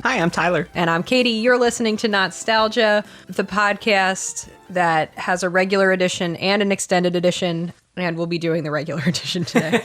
Hi, I'm Tyler. And I'm Katie. You're listening to Not-Stalgia, the podcast that has a regular edition and an extended edition, and we'll be doing the regular edition today.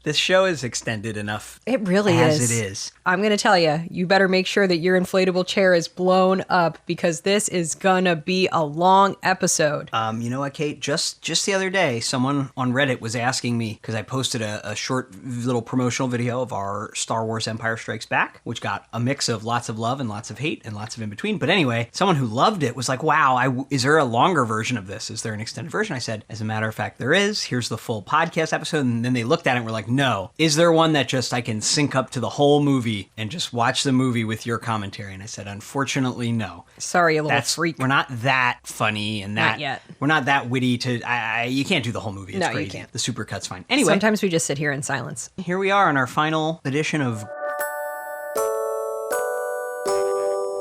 This show is extended enough. It really as is. it is. I'm going to tell you, you better make sure that your inflatable chair is blown up because this is going to be a long episode. You know what, Kate? Just the other day, someone on Reddit was asking me, because I posted a short little promotional video of our Star Wars Empire Strikes Back, which got a mix of lots of love and lots of hate and lots of in between. But anyway, someone who loved it was like, wow, is there a longer version of this? Is there an extended version? I said, as a matter of fact, there is. Here's the full podcast episode. And then they looked at it and were like, no. Is there one that just I can sync up to the whole movie and just watch the movie with your commentary? And I said, unfortunately, no. Sorry, you little freak. We're not that funny and that. Not yet. We're not that witty to. You can't do the whole movie. It's no, crazy. You can't. The supercut's fine. Anyway, sometimes we just sit here in silence. Here we are on our final edition of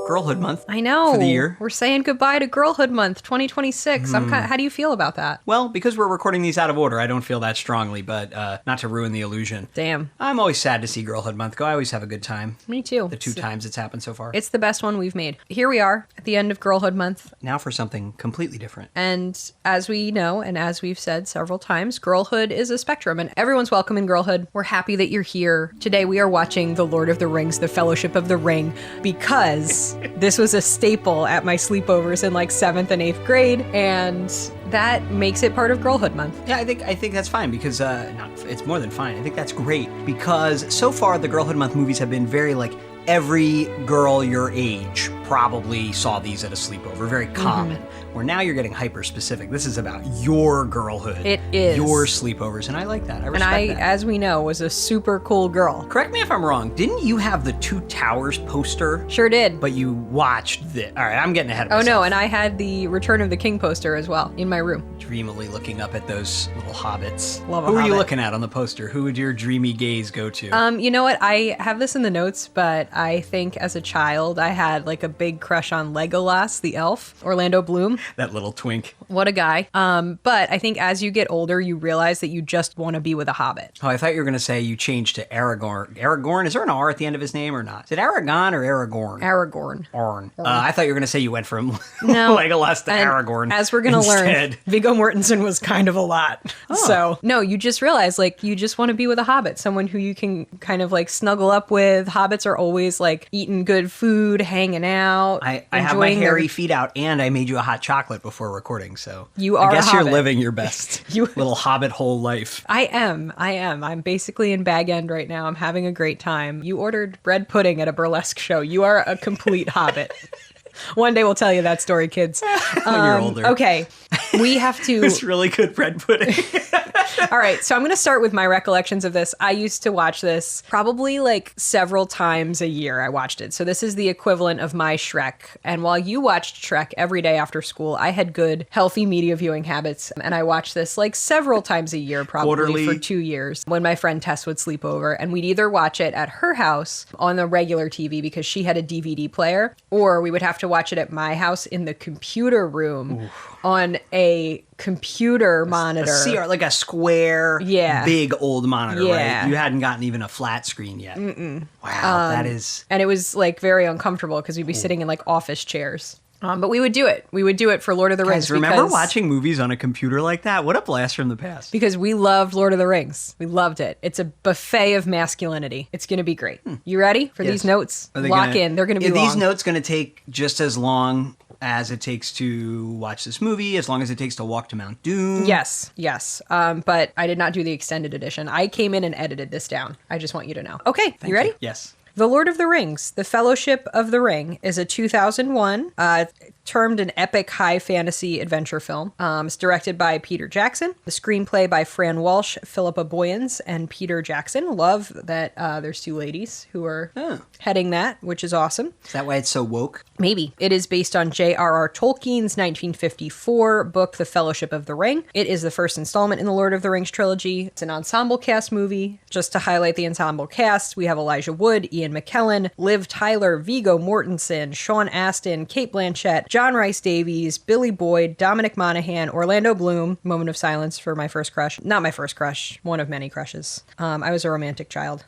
Girlhood Month. I know. For the year. We're saying goodbye to Girlhood Month 2026. How do you feel about that? Well, because we're recording these out of order, I don't feel that strongly, but not to ruin the illusion. Damn. I'm always sad to see Girlhood Month go. I always have a good time. Me too. The two times it's happened so far. It's the best one we've made. Here we are at the end of Girlhood Month. Now for something completely different. And as we know, and as we've said several times, girlhood is a spectrum, and everyone's welcome in girlhood. We're happy that you're here. Today we are watching The Lord of the Rings, The Fellowship of the Ring, because this was a staple at my sleepovers in like 7th and 8th grade, and that makes it part of Girlhood Month. Yeah, I think that's fine because it's more than fine. I think that's great because so far the Girlhood Month movies have been very like every girl your age probably saw these at a sleepover, very common. Where now you're getting hyper specific. This is about your girlhood. It is. Your sleepovers, and I like that. I respect that. And I, as we know, was a super cool girl. Correct me if I'm wrong. Didn't you have the Two Towers poster? Sure did. But you watched this. All right, I'm getting ahead of myself. Oh no, and I had the Return of the King poster as well in my room. Dreamily looking up at those little hobbits. Love a Who are you hobbit. looking at on the poster? Who would your dreamy gaze go to? You know what? I have this in the notes, but I think as a child I had like a big crush on Legolas, the elf, Orlando Bloom. That little twink. What a guy. But I think as you get older, you realize that you just want to be with a hobbit. Oh, I thought you were going to say you changed to Aragorn. Aragorn? Is there an R at the end of his name or not? Is it Aragon or Aragorn? Aragorn. Arn. I thought you were going to say you went from No. Legolas to And Aragorn. as we're going to learn, Viggo Mortensen was kind of a lot. Oh. So, no, you just realize, like, you just want to be with a hobbit, someone who you can kind of, like, snuggle up with. Hobbits are always, like, eating good food, hanging out, I have my hairy feet out, and I made you a hot chocolate before recording, so you are I guess a you're hobbit. living your best little hobbit whole life. I am. I'm basically in Bag End right now. I'm having a great time. You ordered bread pudding at a burlesque show. You are a complete hobbit. One day we'll tell you that story, kids. When you're older. Okay, we have to... It's really good bread pudding. All right, so I'm going to start with my recollections of this. I used to watch this probably like several times a year. I watched it. So this is the equivalent of my Shrek. And while you watched Shrek every day after school, I had good, healthy media viewing habits. And I watched this like several times a year, probably Quarterly. for 2 years, when my friend Tess would sleep over. And we'd either watch it at her house on the regular TV because she had a DVD player, or we would have to watch it at my house in the computer room on a computer monitor. A CR, like a square, big old monitor, right? You hadn't gotten even a flat screen yet. Wow, that is... And it was like very uncomfortable because we'd be sitting in like office chairs. But we would do it. We would do it for Lord of the Rings. Guys, remember watching movies on a computer like that? What a blast from the past. Because we loved Lord of the Rings. We loved it. It's a buffet of masculinity. It's going to be great. You ready for these notes? Lock in. They're going to be long. These notes going to take just as long as it takes to watch this movie, as long as it takes to walk to Mount Doom. Yes. But I did not do the extended edition. I came in and edited this down. I just want you to know. Okay, you ready? Yes. The Lord of the Rings, The Fellowship of the Ring, is a 2001 termed an epic high fantasy adventure film. It's directed by Peter Jackson. The screenplay by Fran Walsh, Philippa Boyens, and Peter Jackson. Love that there's two ladies who are heading that, which is awesome. Is that why it's so woke? Maybe. It is based on J.R.R. Tolkien's 1954 book, The Fellowship of the Ring. It is the first installment in the Lord of the Rings trilogy. It's an ensemble cast movie. Just to highlight the ensemble cast, we have Elijah Wood, Ian Ian McKellen, Liv Tyler, Viggo Mortensen, Sean Astin, Cate Blanchett, John Rhys Davies, Billy Boyd, Dominic Monaghan, Orlando Bloom. Moment of silence for my first crush. Not my first crush, one of many crushes. I was a romantic child.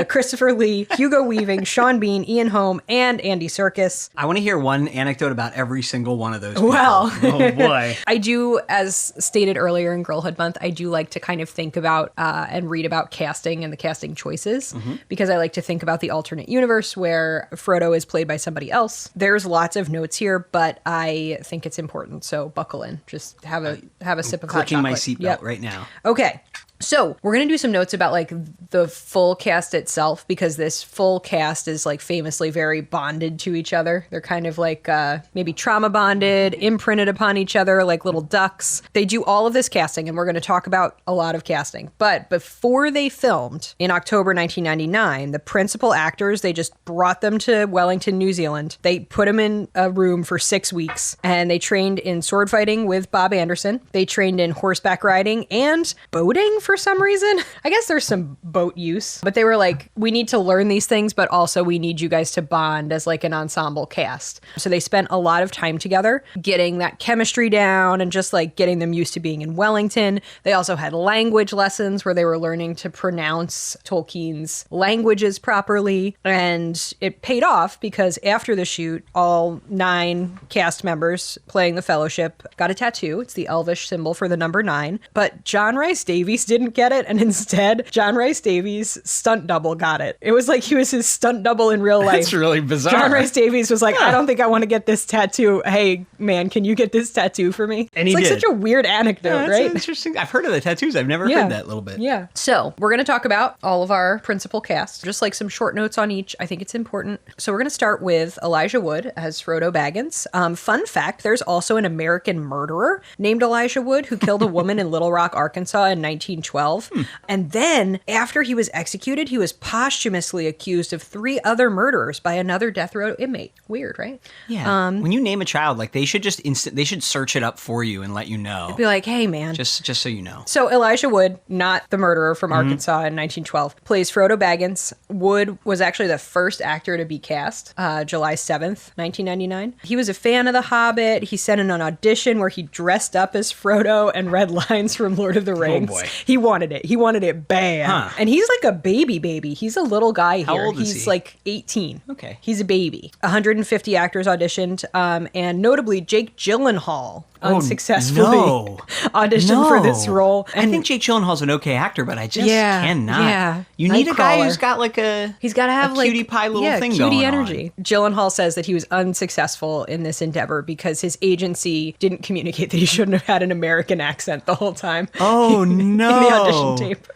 Christopher Lee, Hugo Weaving, Sean Bean, Ian Holm, and Andy Serkis. I want to hear one anecdote about every single one of those people. Well, oh boy. I do, as stated earlier in Girlhood Month, I do like to kind of think about and read about casting and the casting choices because I like to think about the alternate universe where Frodo is played by somebody else. There's lots of notes here, but I think it's important. So buckle in. Just have a sip of hot chocolate. Clicking my seatbelt right now. Okay. So we're going to do some notes about like the full cast itself because this full cast is like famously very bonded to each other. They're kind of like maybe trauma bonded, imprinted upon each other like little ducks. They do all of this casting and we're going to talk about a lot of casting. But before they filmed in October 1999, the principal actors, they just brought them to Wellington, New Zealand. They put them in a room for 6 weeks and they trained in sword fighting with Bob Anderson. They trained in horseback riding and boating for some reason. I guess there's some boat use, but they were like, we need to learn these things, but also we need you guys to bond as like an ensemble cast. So they spent a lot of time together getting that chemistry down and just like getting them used to being in Wellington. They also had language lessons where they were learning to pronounce Tolkien's languages properly. And it paid off because after the shoot, all 9 cast members playing the Fellowship got a tattoo. It's the Elvish symbol for the number 9. But John Rhys Davies didn't get it, and instead John Rhys Davies' stunt double got it. It was like he was his stunt double in real life. That's really bizarre. John Rhys Davies was like, I don't think I want to get this tattoo. Hey, man, can you get this tattoo for me? And it's he like did. such a weird anecdote, right? Interesting. I've heard of the tattoos. I've never heard that little bit. Yeah. So we're going to talk about all of our principal cast, just like some short notes on each. I think it's important. So we're going to start with Elijah Wood as Frodo Baggins. Fun fact, there's also an American murderer named Elijah Wood who killed a woman in Little Rock, Arkansas in 1912. And then after he was executed, he was posthumously accused of 3 other murders by another death row inmate. Weird, right? Yeah. When you name a child, like they should just they should search it up for you and let you know. Be like, hey, man. Just so you know. So Elijah Wood, not the murderer from Arkansas in 1912, plays Frodo Baggins. Wood was actually the first actor to be cast, July 7th, 1999. He was a fan of The Hobbit. He sent in an audition where he dressed up as Frodo and read lines from Lord of the Rings. Oh boy. He wanted it. He wanted it bad. Huh. And he's like a baby. He's a little guy here. How old is He's he? like 18. Okay. He's a baby. 150 actors auditioned, and notably Jake Gyllenhaal unsuccessfully auditioned for this role. And I think Jake Gyllenhaal's an okay actor, but I just cannot. Yeah. You need a guy Nightcrawler. who's got like He's got to have like cutie pie little thing cutie going energy. on. Gyllenhaal says that he was unsuccessful in this endeavor because his agency didn't communicate that he shouldn't have had an American accent the whole time. Oh, in no. the audition tape.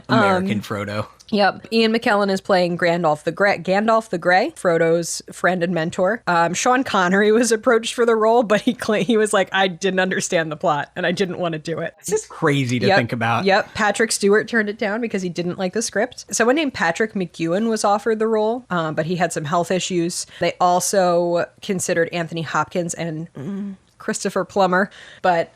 American Frodo. Yep. Ian McKellen is playing Gandalf the Grey, Frodo's friend and mentor. Sean Connery was approached for the role, but he was like, I didn't understand the plot and I didn't want to do it. This is crazy to think about. Yep. Patrick Stewart turned it down because he didn't like the script. Someone named Patrick McGowan was offered the role, but he had some health issues. They also considered Anthony Hopkins and Christopher Plummer, but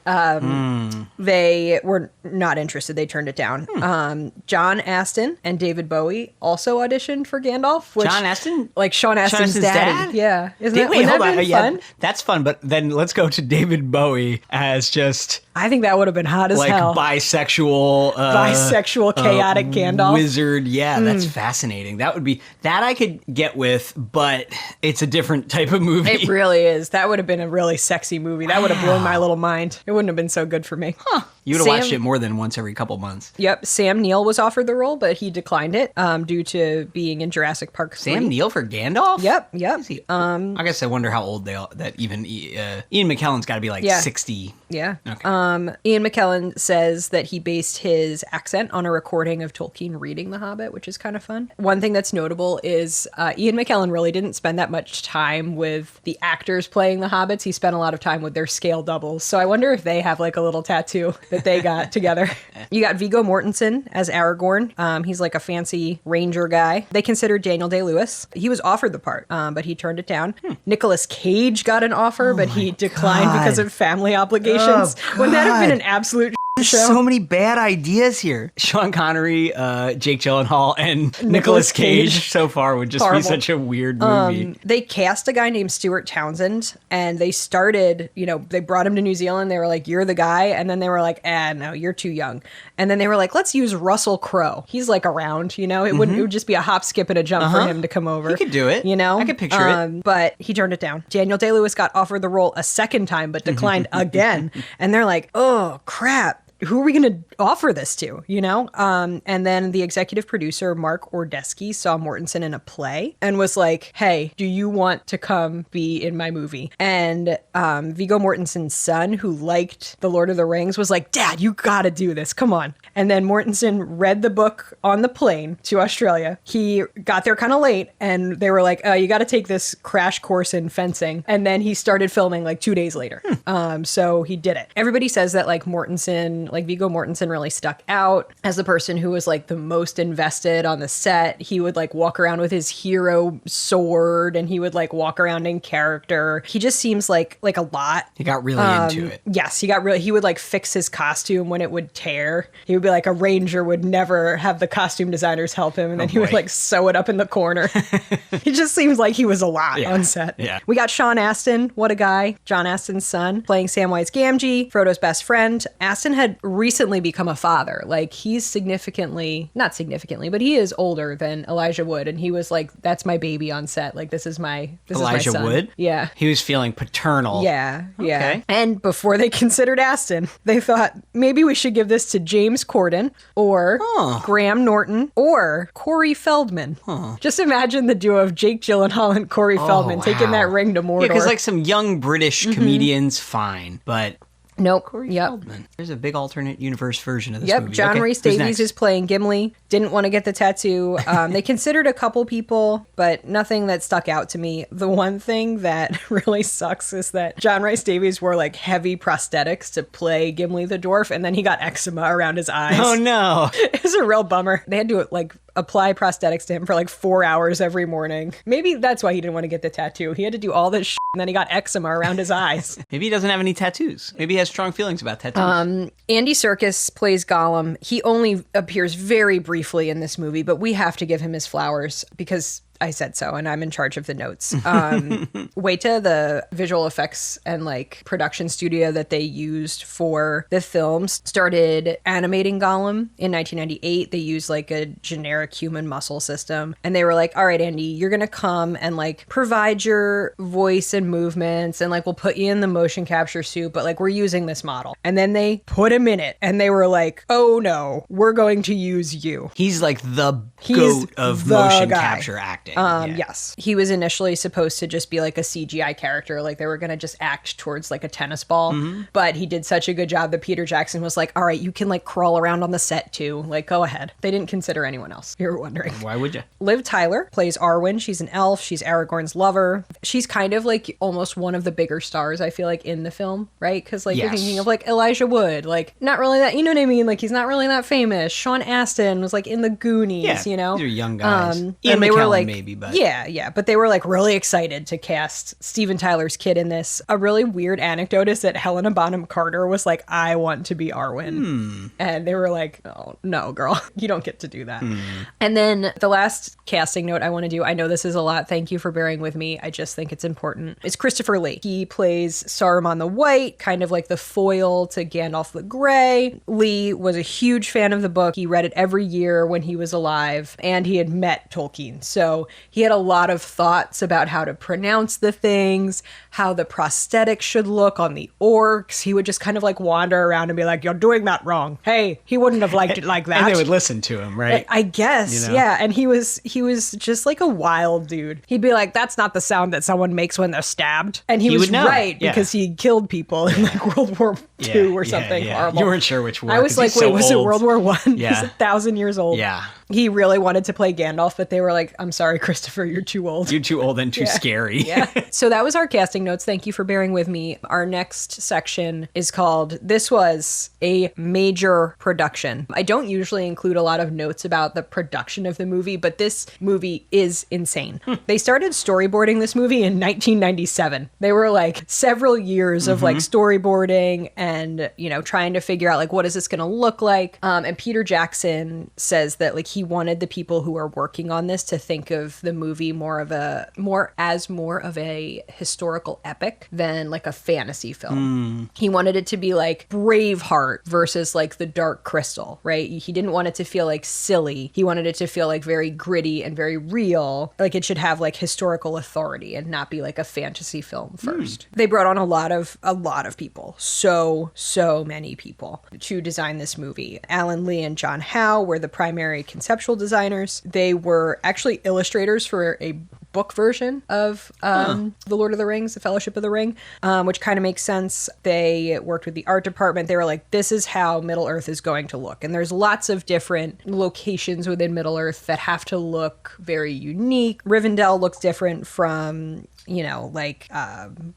they were not interested. They turned it down. John Astin and David Bowie also auditioned for Gandalf. Which, John Astin? Like Sean Astin's dad? Yeah. Wouldn't Wait, hold that on. been Yeah, fun? that's fun, but then let's go to David Bowie as just I think that would have been hot as like hell. bisexual Chaotic Gandalf. wizard. Yeah, that's fascinating. That I could get with, but it's a different type of movie. It really is. That would have been a really sexy movie. That would have blown my little mind. It wouldn't have been so good for me. You would have watched it more than once every couple months. Yep. Sam Neill was offered the role, but he declined it due to being in Jurassic Park 3. Sam Neill for Gandalf? Yep. I guess I wonder how old they are. That even Ian McKellen's got to be like 60. Yeah. Okay. Ian McKellen says that he based his accent on a recording of Tolkien reading The Hobbit, which is kind of fun. One thing that's notable is Ian McKellen really didn't spend that much time with the actors playing the Hobbits. He spent a lot of time with their scale doubles. So I wonder if they have like a little tattoo that they got together. You got Viggo Mortensen as Aragorn. He's like a fancy ranger guy. They considered Daniel Day-Lewis. He was offered the part, but he turned it down. Nicolas Cage got an offer, but he declined because of family obligations. Wouldn't that have been an absolute There's show. so many bad ideas here. Sean Connery, Jake Gyllenhaal, and Nicolas Cage so far would just be such a weird movie. They cast a guy named Stuart Townsend, and they started, they brought him to New Zealand. They were like, "You're the guy," and then they were like, "No, you're too young." And then they were like, "Let's use Russell Crowe. He's like around, It would just be a hop, skip, and a jump for him to come over. He could do it. I could picture it. But he turned it down. Daniel Day-Lewis got offered the role a second time, but declined again. And they're like, "Oh crap. Who are we going to offer this to, And then the executive producer, Mark Ordesky, saw Mortensen in a play and was like, "Hey, do you want to come be in my movie?" And Viggo Mortensen's son, who liked The Lord of the Rings, was like, "Dad, you got to do this. Come on." And then Mortensen read the book on the plane to Australia. He got there kind of late, and they were like, "You got to take this crash course in fencing." And then he started filming like 2 days later. So he did it. Everybody says that Viggo Mortensen really stuck out as the person who was like the most invested on the set. He would like walk around with his hero sword, and he would like walk around in character. He just seems like a lot. He got really into it. Yes, he would like fix his costume when it would tear. He would be like, a ranger would never have the costume designers help him, and then he would like sew it up in the corner. He just seems like he was a lot on set. Yeah. We got Sean Astin, what a guy, John Astin's son, playing Samwise Gamgee, Frodo's best friend. Astin had recently become a father. Like, he's not significantly, but he is older than Elijah Wood, and he was like, "That's my baby on set. Like, this is my son." Elijah Wood? Yeah. He was feeling paternal. Yeah. Okay. And before they considered Astin, they thought, maybe we should give this to James Corden or Graham Norton or Corey Feldman. Just imagine the duo of Jake Gyllenhaal and Corey Feldman taking that ring to Mordor. Yeah, because like some young British comedians, fine, but... Nope. Corey Feldman. There's a big alternate universe version of this movie. John Rhys Davies is playing Gimli. Didn't want to get the tattoo. They considered a couple people, but nothing that stuck out to me. The one thing that really sucks is that John Rhys Davies wore like heavy prosthetics to play Gimli the dwarf, and then he got eczema around his eyes. Oh no. It was a real bummer. They had to like apply prosthetics to him for like 4 hours every morning. Maybe that's why he didn't want to get the tattoo. He had to do all this and then he got eczema around his eyes. Maybe he doesn't have any tattoos. Maybe he has strong feelings about tattoos. Andy Serkis plays Gollum. He only appears very briefly in this movie, but we have to give him his flowers because I said so, and I'm in charge of the notes. Weta, the visual effects and like production studio that they used for the films, started animating Gollum in 1998. They used like a generic human muscle system, and they were like, "All right, Andy, you're gonna come and like provide your voice and movements, and like we'll put you in the motion capture suit, but like we're using this model." And then they put him in it, and they were like, "Oh no, we're going to use you." He's like the goat of motion capture acting. Yes. He was initially supposed to just be like a CGI character. Like they were going to just act towards like a tennis ball. But he did such a good job that Peter Jackson was like, "All right, you can like crawl around on the set too. Like go ahead." They didn't consider anyone else. You were wondering. Why would you? Liv Tyler plays Arwen. She's an elf. She's Aragorn's lover. She's kind of like almost one of the bigger stars, I feel like, in the film, right? Because like you're thinking of like Elijah Wood, like not really that, you know what I mean? Like he's not really that famous. Sean Astin was like in the Goonies, you know? These are young guys. And Ian they McKellen were like, maybe, but... Yeah, but they were like really excited to cast Steven Tyler's kid in this. A really weird anecdote is that Helena Bonham Carter was like, "I want to be Arwen." And they were like, "Oh, no, girl, you don't get to do that." And then the last casting note I want to do, I know this is a lot, thank you for bearing with me, I just think it's important, is Christopher Lee. He plays Saruman the White, kind of like the foil to Gandalf the Grey. Lee was a huge fan of the book. He read it every year when he was alive, and he had met Tolkien. So he had a lot of thoughts about how to pronounce the things, how the prosthetics should look on the orcs. He would just kind of like wander around and be like, "You're doing that wrong. Hey, he wouldn't have liked it like that." And they would listen to him, right? I guess, yeah. And he was just like a wild dude. He'd be like, "That's not the sound that someone makes when they're stabbed." And he was right because he killed people in like World War II or something horrible. You weren't sure which war. I was like, wait, was it World War I? Yeah. He's 1,000 years old. Yeah. He really wanted to play Gandalf, but they were like, I'm sorry, Christopher, you're too old. You're too old and too scary. Yeah. So that was our casting notes. Thank you for bearing with me. Our next section is called This Was a Major Production. I don't usually include a lot of notes about the production of the movie, but this movie is insane. They started storyboarding this movie in 1997. They were like several years of like storyboarding and, you know, trying to figure out like, what is this going to look like? And Peter Jackson says that like he wanted the people who are working on this to think of the movie more of a historical epic than like a fantasy film. He wanted it to be like Braveheart versus like The Dark Crystal, right? He didn't want it to feel like silly. He wanted it to feel like very gritty and very real. Like it should have like historical authority and not be like a fantasy film first. They brought on a lot of people. So many people to design this movie. Alan Lee and John Howe were the primary conceptual designers. They were actually illustrators for a book version of The Lord of the Rings, The Fellowship of the Ring, which kind of makes sense. They worked with the art department. They were like, this is how Middle-earth is going to look. And there's lots of different locations within Middle-earth that have to look very unique. Rivendell looks different from, you know, like,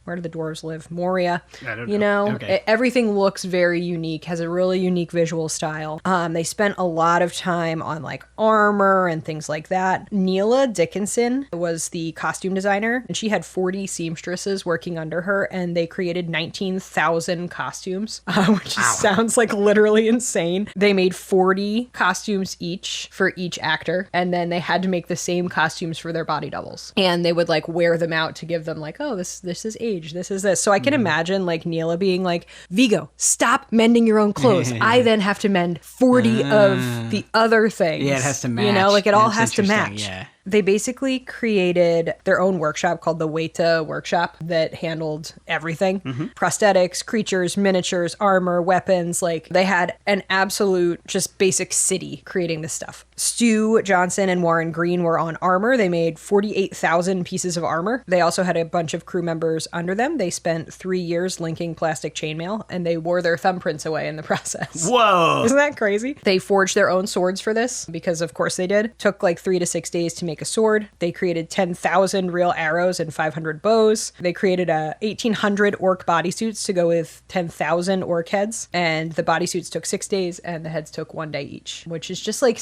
where do the dwarves live? Moria. I don't know. You know, Okay. Everything looks very unique, has a really unique visual style. They spent a lot of time on like armor and things like that. Neela Dickinson was the costume designer, and she had 40 seamstresses working under her, and they created 19,000 costumes, which sounds like literally insane. They made 40 costumes each for each actor, and then they had to make the same costumes for their body doubles. And they would like wear them out to give them like, oh, this is age, this is this. So I can imagine like Neela being like, Viggo, stop mending your own clothes. I then have to mend 40 of the other things. Yeah, it has to match. You know, like it all That's has to interesting, match. yeah. They basically created their own workshop called the Weta Workshop that handled everything. Prosthetics, creatures, miniatures, armor, weapons. Like they had an absolute just basic city creating this stuff. Stu Johnson and Warren Green were on armor. They made 48,000 pieces of armor. They also had a bunch of crew members under them. They spent 3 years linking plastic chainmail, and they wore their thumbprints away in the process. Whoa. Isn't that crazy? They forged their own swords for this because of course they did. Took like 3 to 6 days to make a sword. They created 10,000 real arrows and 500 bows. They created 1,800 orc bodysuits to go with 10,000 orc heads. And the bodysuits took 6 days and the heads took 1 day each, which is just like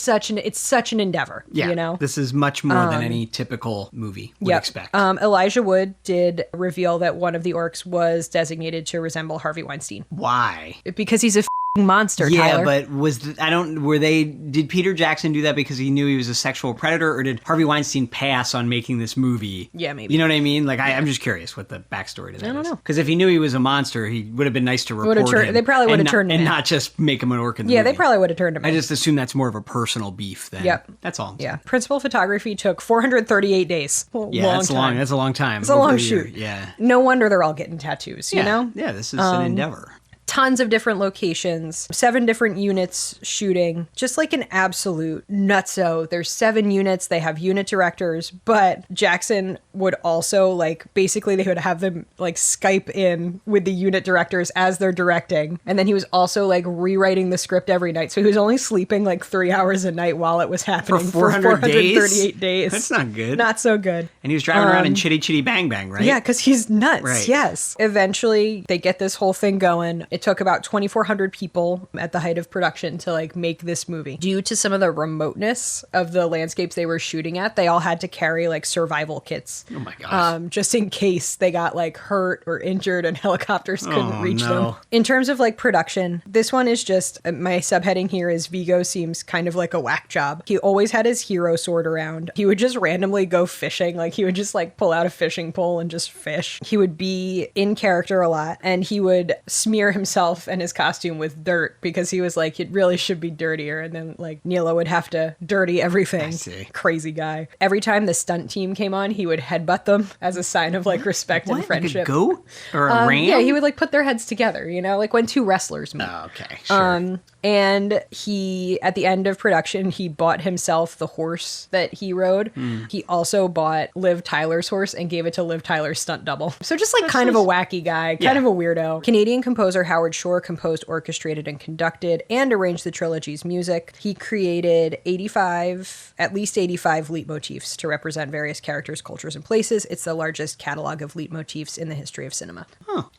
it's such an endeavor, Yeah, you know? this is much more than any typical movie would expect. Elijah Wood did reveal that one of the orcs was designated to resemble Harvey Weinstein. Why? Because he's a monster, Yeah, Tyler. but did Peter Jackson do that because he knew he was a sexual predator, or did Harvey Weinstein pass on making this movie? Yeah, maybe. You know what I mean? Like, I'm just curious what the backstory to that is. I don't know. Because if he knew he was a monster, he would have been nice to report him. They probably would have turned him and in. not just make him an orc in the Yeah, movie. they probably would have turned him I in. just assume that's more of a personal beef then. Yep. That's all. Yeah. Principal photography took 438 days. Yeah, that's long. That's a long time. It's a Over long a year. shoot. Yeah. No wonder they're all getting tattoos, you know? Yeah, this is an endeavor. Tons of different locations, 7 different units shooting, just like an absolute nutso. There's 7 units. They have unit directors, but Jackson would also like, basically they would have them like Skype in with the unit directors as they're directing. And then he was also like rewriting the script every night. So he was only sleeping like 3 hours a night while it was happening For 438 days. That's not good. Not so good. And he was driving around in Chitty Chitty Bang Bang, right? Yeah, because he's nuts. Right. Yes. Eventually, they get this whole thing going. It took about 2,400 people at the height of production to like make this movie. Due to some of the remoteness of the landscapes they were shooting at, they all had to carry like survival kits. Oh my gosh. Just in case they got like hurt or injured and helicopters couldn't reach them. no. In terms of like production, this one is just, my subheading here is Viggo seems kind of like a whack job. He always had his hero sword around. He would just randomly go fishing. Like he would just like pull out a fishing pole and just fish. He would be in character a lot, and he would smear himself and his costume with dirt because he was like, it really should be dirtier. And then like Neela would have to dirty everything. I see. Crazy guy. Every time the stunt team came on, he would headbutt them as a sign of like respect and What? friendship. Like a goat or a ram? Yeah, he would like put their heads together, you know, like when 2 wrestlers meet. Oh, okay, sure. And he, at the end of production, he bought himself the horse that he rode. He also bought Liv Tyler's horse and gave it to Liv Tyler's stunt double. So just like kind of a wacky guy, kind of a weirdo. Canadian composer Howard Shore composed, orchestrated, and conducted and arranged the trilogy's music. He created at least 85 leitmotifs to represent various characters, cultures, and places. It's the largest catalog of leitmotifs in the history of cinema.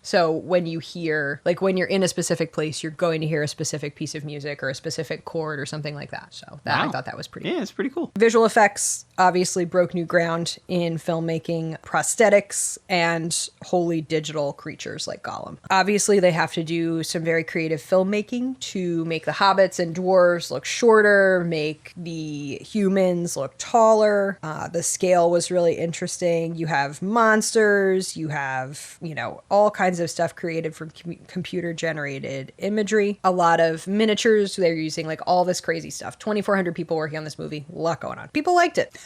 So when you hear, like when you're in a specific place, you're going to hear a specific piece of music or a specific chord or something like that. So I thought that was pretty cool. Yeah, it's pretty cool. Visual effects obviously broke new ground in filmmaking, prosthetics, and wholly digital creatures like Gollum. Obviously, they have to do some very creative filmmaking to make the hobbits and dwarves look shorter, make the humans look taller. The scale was really interesting. You have monsters, you have, all kinds of stuff created from computer-generated imagery. A lot of miniatures. They're using like all this crazy stuff. 2,400 people working on this movie. A lot going on. People liked it.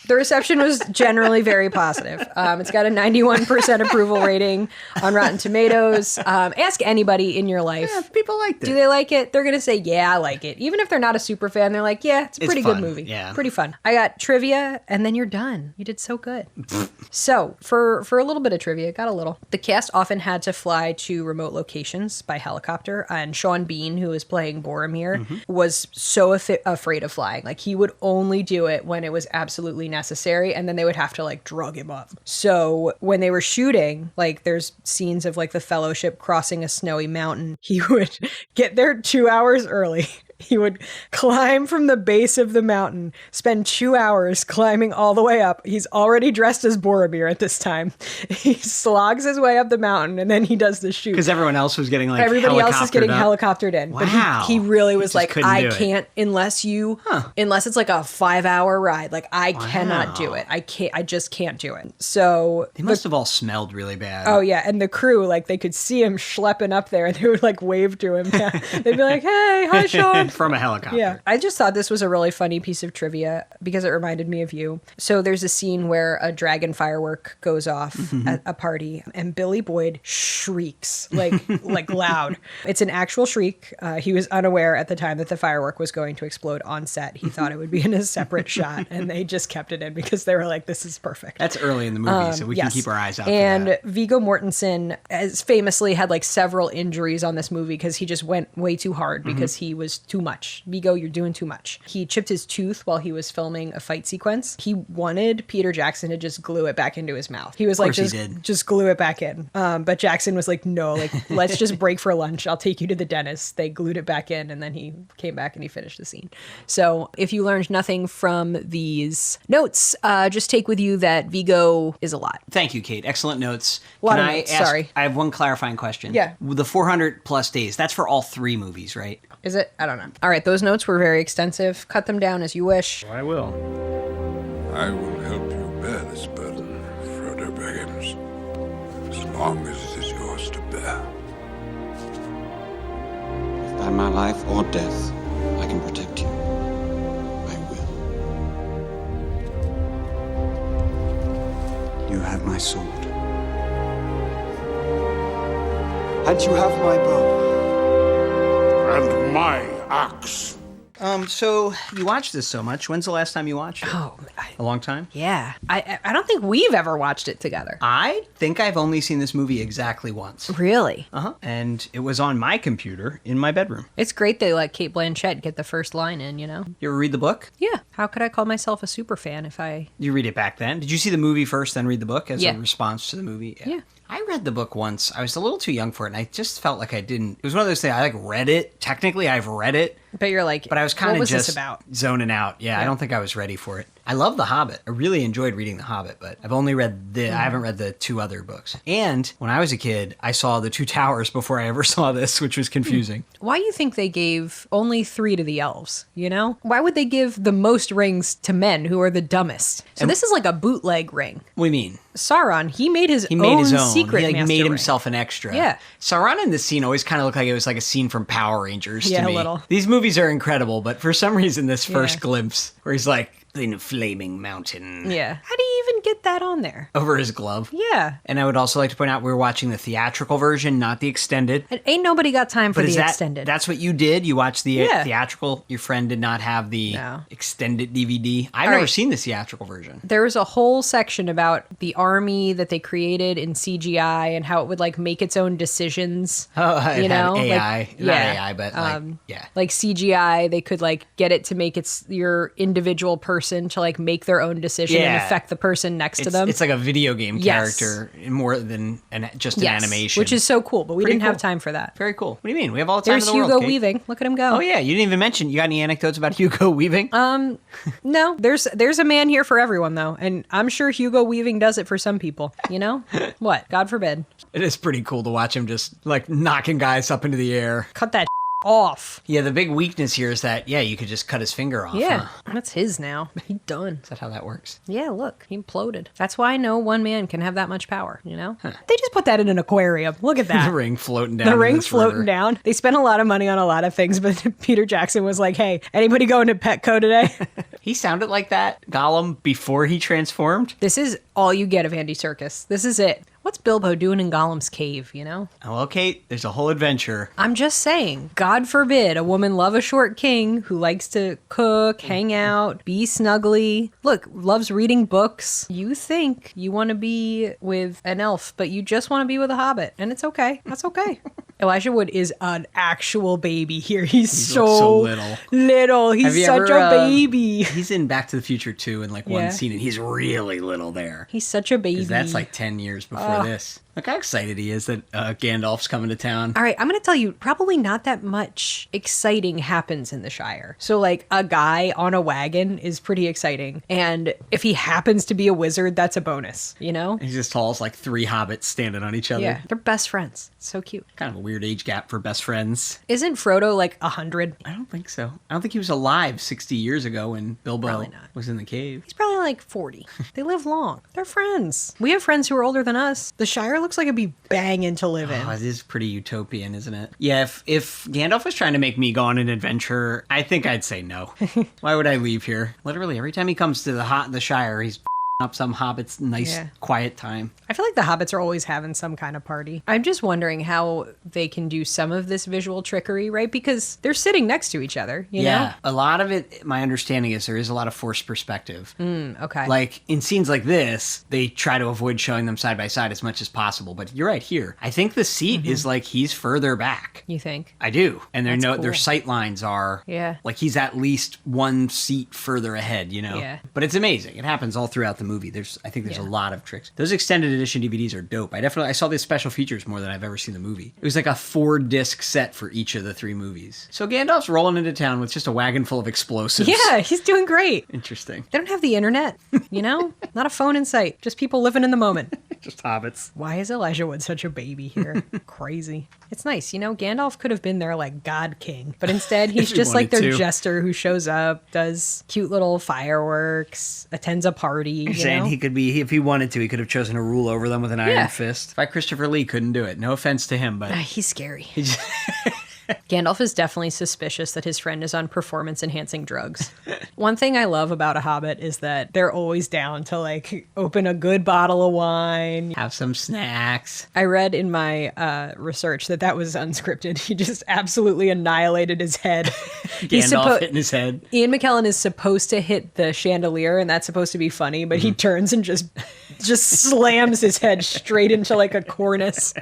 The reception was generally very positive. It's got a 91% approval rating on Rotten Tomatoes. Ask anybody in your life. Yeah, people liked it. Do they like it? They're going to say, yeah, I like it. Even if they're not a super fan, they're like, yeah, it's a pretty good movie. Yeah. Pretty fun. I got trivia, and then you're done. You did so good. So, for a little bit of trivia, got a little. The cast often had to fly to remote locations by helicopter, and Sean Bean, who was playing Boromir, was so afraid of flying. Like, he would only do it when it was absolutely necessary, and then they would have to like drug him up. So when they were shooting, like there's scenes of like the Fellowship crossing a snowy mountain, he would get there 2 hours early. He would climb from the base of the mountain, spend 2 hours climbing all the way up. He's already dressed as Boromir at this time. He slogs his way up the mountain, and then he does the shoot. Because everyone else was getting like everybody else is getting helicoptered in. Wow. But he really was like, I do it. can't unless it's like a 5-hour ride. Like I cannot do it. I just can't do it. So they must have all smelled really bad. Oh yeah, and the crew, like they could see him schlepping up there, and they would like wave to him. They'd be like, "Hey, hi, Sean." From a helicopter. Yeah. I just thought this was a really funny piece of trivia because it reminded me of you. So there's a scene where a dragon firework goes off at a party, and Billy Boyd shrieks like loud. It's an actual shriek. He was unaware at the time that the firework was going to explode on set. He thought it would be in a separate shot, and they just kept it in because they were like, "This is perfect." That's early in the movie, so we can keep our eyes out and for that. Viggo Mortensen has famously had like several injuries on this movie because he just went way too hard because he was too much. Viggo, you're doing too much. He chipped his tooth while he was filming a fight sequence. He wanted Peter Jackson to just glue it back into his mouth. He was like, just glue it back in. But Jackson was like, no, like let's just break for lunch. I'll take you to the dentist. They glued it back in, and then he came back and he finished the scene. So if you learned nothing from these notes, just take with you that Viggo is a lot. Thank you, Kate. Excellent notes. Sorry. I have one clarifying question. Yeah. The 400 plus days, that's for all 3 movies, right? Is it? I don't know. All right, those notes were very extensive. Cut them down as you wish. I will. I will help you bear this burden, Frodo Baggins, as long as it is yours to bear. If by my life or death I can protect you, I will. You have my sword. And you have my bow. And my axe. So you watched this so much. When's the last time you watched it? Oh, A long time? yeah. I don't think we've ever watched it together. I think I've only seen this movie exactly once. Really? And it was on my computer in my bedroom. It's great they let Kate Blanchett get the first line in, you know? You ever read the book? Yeah. How could I call myself a super fan if I... You read it back then? Did you see the movie first, then read the book as Yeah. a response to the movie? Yeah. I read the book once. I was a little too young for it, and I just felt like I didn't. It was one of those things. I like read it. Technically, I've read it, But you're like, but I was kind what of was just this about? zoning out. Yeah, I don't think I was ready for it. I love The Hobbit. I really enjoyed reading The Hobbit, but I've only read I haven't read the 2 other books. And when I was a kid, I saw The Two Towers before I ever saw this, which was confusing. Why do you think they gave only 3 to the elves, you know? Why would they give the most rings to men who are the dumbest? So this is like a bootleg ring. What do you mean? Sauron, he made his He made own his own. secret He like master made ring. himself an extra. Yeah. Sauron in this scene always kind of looked like it was like a scene from Power Rangers Yeah, to a me. little. These movies are incredible, but for some reason, this first glimpse where he's like the flaming mountain. Yeah. How do you even get that on there? Over his glove. Yeah. And I would also like to point out we were watching the theatrical version, not the extended. And ain't nobody got time for But is the that extended. that's what you did? You watched the Yeah. theatrical? Your friend did not have the No. extended DVD? I've All never right. seen the theatrical version. There was a whole section about the army that they created in CGI and how it would like make its own decisions. Oh, it you had know, AI. like, Not AI, but yeah. Like CGI, they could like get it to make its your individual person to like make their own decision and Yeah. affect the person next to them. It's like a video game Yes. character more than just an Yes, animation. which is so cool, but we Pretty didn't have cool. time for that. very cool. What do you mean? We have all the time There's in the Hugo world, Kate. Weaving. Look at him go. Oh yeah, you didn't even mention. You got any anecdotes about Hugo Weaving? No, there's a man here for everyone though, and I'm sure Hugo Weaving does it for some people. You know what? God forbid. It is pretty cool to watch him just like knocking guys up into the air. Cut that off. Yeah, the big weakness here is that you could just cut his finger off. Yeah, Huh? that's his now. He done. Is that how that works? Yeah, look, he imploded. That's why I know one man can have that much power, you know? They just put that in an aquarium. Look at that. The ring floating down. The in ring's this floating river. down. They spent a lot of money on a lot of things, but Peter Jackson was like, hey, anybody going to Petco today? He sounded like that Gollum before he transformed. This is all you get of Andy Serkis. This is it. What's Bilbo doing in Gollum's cave, you know? Oh, well, Kate, there's a whole adventure. I'm just saying, God forbid a woman love a short king who likes to cook, hang out, be snuggly. Look, loves reading books. You think you want to be with an elf, but you just want to be with a hobbit. And it's okay. That's okay. Elijah Wood is an actual baby here. He's looks so so little. little. Have He's you such ever, a baby. He's in Back to the Future 2 in like Yeah. one scene, and he's really little there. He's such a baby. 'Cause that's like 10 years before this. Look how excited he is that Gandalf's coming to town. All right, I'm going to tell you, probably not that much exciting happens in the Shire. So, like, a guy on a wagon is pretty exciting. And if he happens to be a wizard, that's a bonus, you know? He's as tall as like 3 hobbits standing on each other. Yeah, they're best friends. It's so cute. Kind of a weird age gap for best friends. Isn't Frodo like 100? I don't think so. I don't think he was alive 60 years ago when Bilbo Probably not. was in the cave. He's probably like 40. They live long. They're friends. We have friends who are older than us. The Shire looks like it'd be banging to live in. Oh, it is pretty utopian, isn't it? Yeah, if Gandalf was trying to make me go on an adventure, I think I'd say no. Why would I leave here? Literally, every time he comes to the Shire, he's up some hobbit's nice, Yeah. quiet time. I feel like the hobbits are always having some kind of party. I'm just wondering how they can do some of this visual trickery, right? Because they're sitting next to each other, you know? A lot of it, my understanding is there is a lot of forced perspective. Okay. Like in scenes like this, they try to avoid showing them side by side as much as possible. But you're right here. I think the seat is like he's further back. You think? I do. And That's their cool. sight lines are Yeah. like he's at least one seat further ahead, you know? Yeah. But it's amazing. It happens all throughout the movie. I think there's Yeah. a lot of tricks. Those extended edition DVDs are dope. I saw the special features more than I've ever seen the movie. It was like a 4-disc set for each of the 3 movies. So Gandalf's rolling into town with just a wagon full of explosives. Yeah, he's doing great. Interesting. They don't have the internet, you know? Not a phone in sight. Just people living in the moment. Just hobbits. Why is Elijah Wood such a baby here? Crazy. It's nice, you know? Gandalf could have been their, like, god king. But instead, he's he just like wanted their to. jester who shows up, does cute little fireworks, attends a party, you Saying know? he could be, if he wanted to, he could have chosen to rule over them with an Yeah. iron fist. Why Christopher Lee couldn't do it? No offense to him, but He's scary. Gandalf is definitely suspicious that his friend is on performance-enhancing drugs. One thing I love about a Hobbit is that they're always down to, like, open a good bottle of wine. have some snacks. I read in my research that was unscripted. He just absolutely annihilated his head. Gandalf hitting his head. Ian McKellen is supposed to hit the chandelier, and that's supposed to be funny, but he turns and just slams his head straight into like a cornice,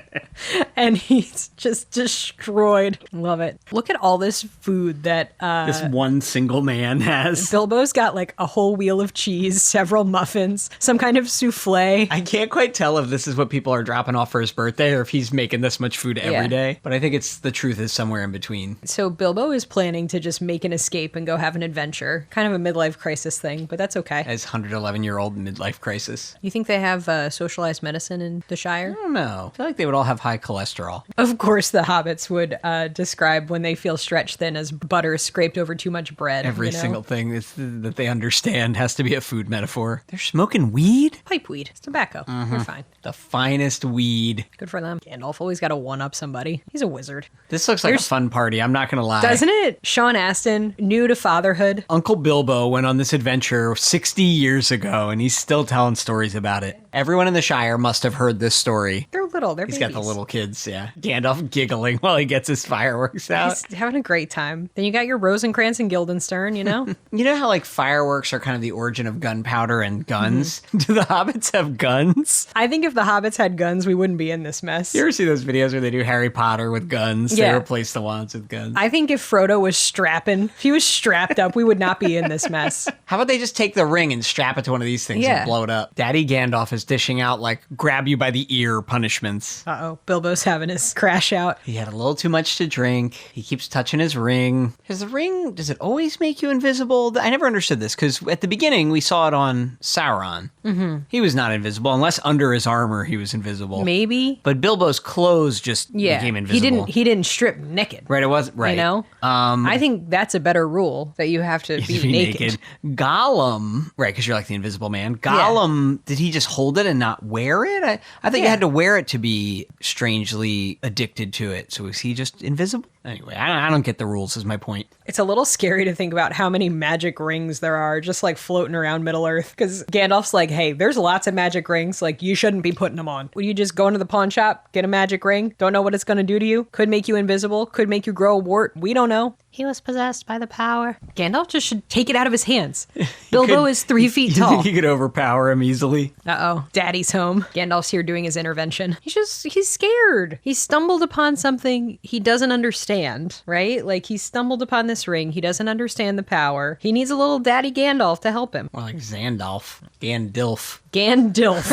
and he's just destroyed. Love it. Look at all this food that This one single man has. Bilbo's got, like a whole wheel of cheese, several muffins, some kind of souffle. I can't quite tell if this is what people are dropping off for his birthday or if he's making this much food every day. But I think the truth is somewhere in between. So Bilbo is planning to just make an escape and go have an adventure. Kind of a midlife crisis thing, but that's okay. As 111-year-old midlife crisis. You think they have socialized medicine in the Shire? I don't know. I feel like they would all have high cholesterol. Of course, the hobbits would describe when they feel stretched thin as butter scraped over too much bread. Every single thing that they understand has to be a food metaphor. They're smoking weed? Pipe weed. It's tobacco. They're fine. The finest weed. Good for them. Gandalf always got to one-up somebody. He's a wizard. This looks like a fun party, I'm not going to lie. Doesn't it? Sean Astin, new to fatherhood. Uncle Bilbo went on this adventure 60 years ago, and he's still telling stories about it. Everyone in the Shire must have heard this story. They're little. They're He's babies. got the little kids, yeah. Gandalf giggling while he gets his fireworks out. He's having a great time. Then you got your Rosencrantz and Guildenstern, you know? You know how, like, fireworks are kind of the origin of gunpowder and guns? Do the hobbits have guns? I think if the hobbits had guns, we wouldn't be in this mess. You ever see those videos where they do Harry Potter with guns? Yeah. They replace the wands with guns. I think if Frodo was if he was strapped up, we would not be in this mess. How about they just take the ring and strap it to one of these things Yeah. and blow it up? Daddy Gandalf is dishing out, like, grab you by the ear punishments. Uh-oh, Bilbo's having his crash out. He had a little too much to drink. He keeps touching his ring. Does it always make you invisible? I never understood this, because at the beginning, we saw it on Sauron. Mm-hmm. He was not invisible, unless under his armor he was invisible. Maybe. But Bilbo's clothes just became invisible. He didn't strip naked. Right, it wasn't, right. You know? I think that's a better rule, that you have to be naked. Gollum, right, because you're like the invisible man. Gollum, did he just hold it and not wear it? I thought you had to wear it to be strangely addicted to it. So is he just invisible? Anyway, I don't get the rules, is my point. It's a little scary to think about how many magic rings there are just like floating around Middle-earth. Because Gandalf's like, hey, there's lots of magic rings. Like, you shouldn't be putting them on. Would you just go into the pawn shop, get a magic ring? Don't know what it's going to do to you? Could make you invisible. Could make you grow a wart. We don't know. He was possessed by the power. Gandalf just should take it out of his hands. Bilbo is 3 feet You tall. think you could overpower him easily? Uh-oh. Daddy's home. Gandalf's here doing his intervention. He's scared. He stumbled upon something he doesn't understand, right? Like, he stumbled upon this ring. He doesn't understand the power. He needs a little Daddy Gandalf to help him. More like Zandalf. Gandilf. Gandilf.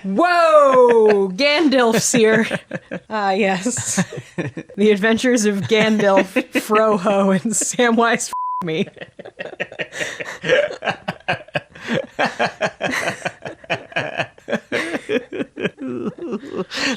Whoa! Gandilf's here. Ah, yes. The Adventures of Gandalf, Froho, and Samwise me.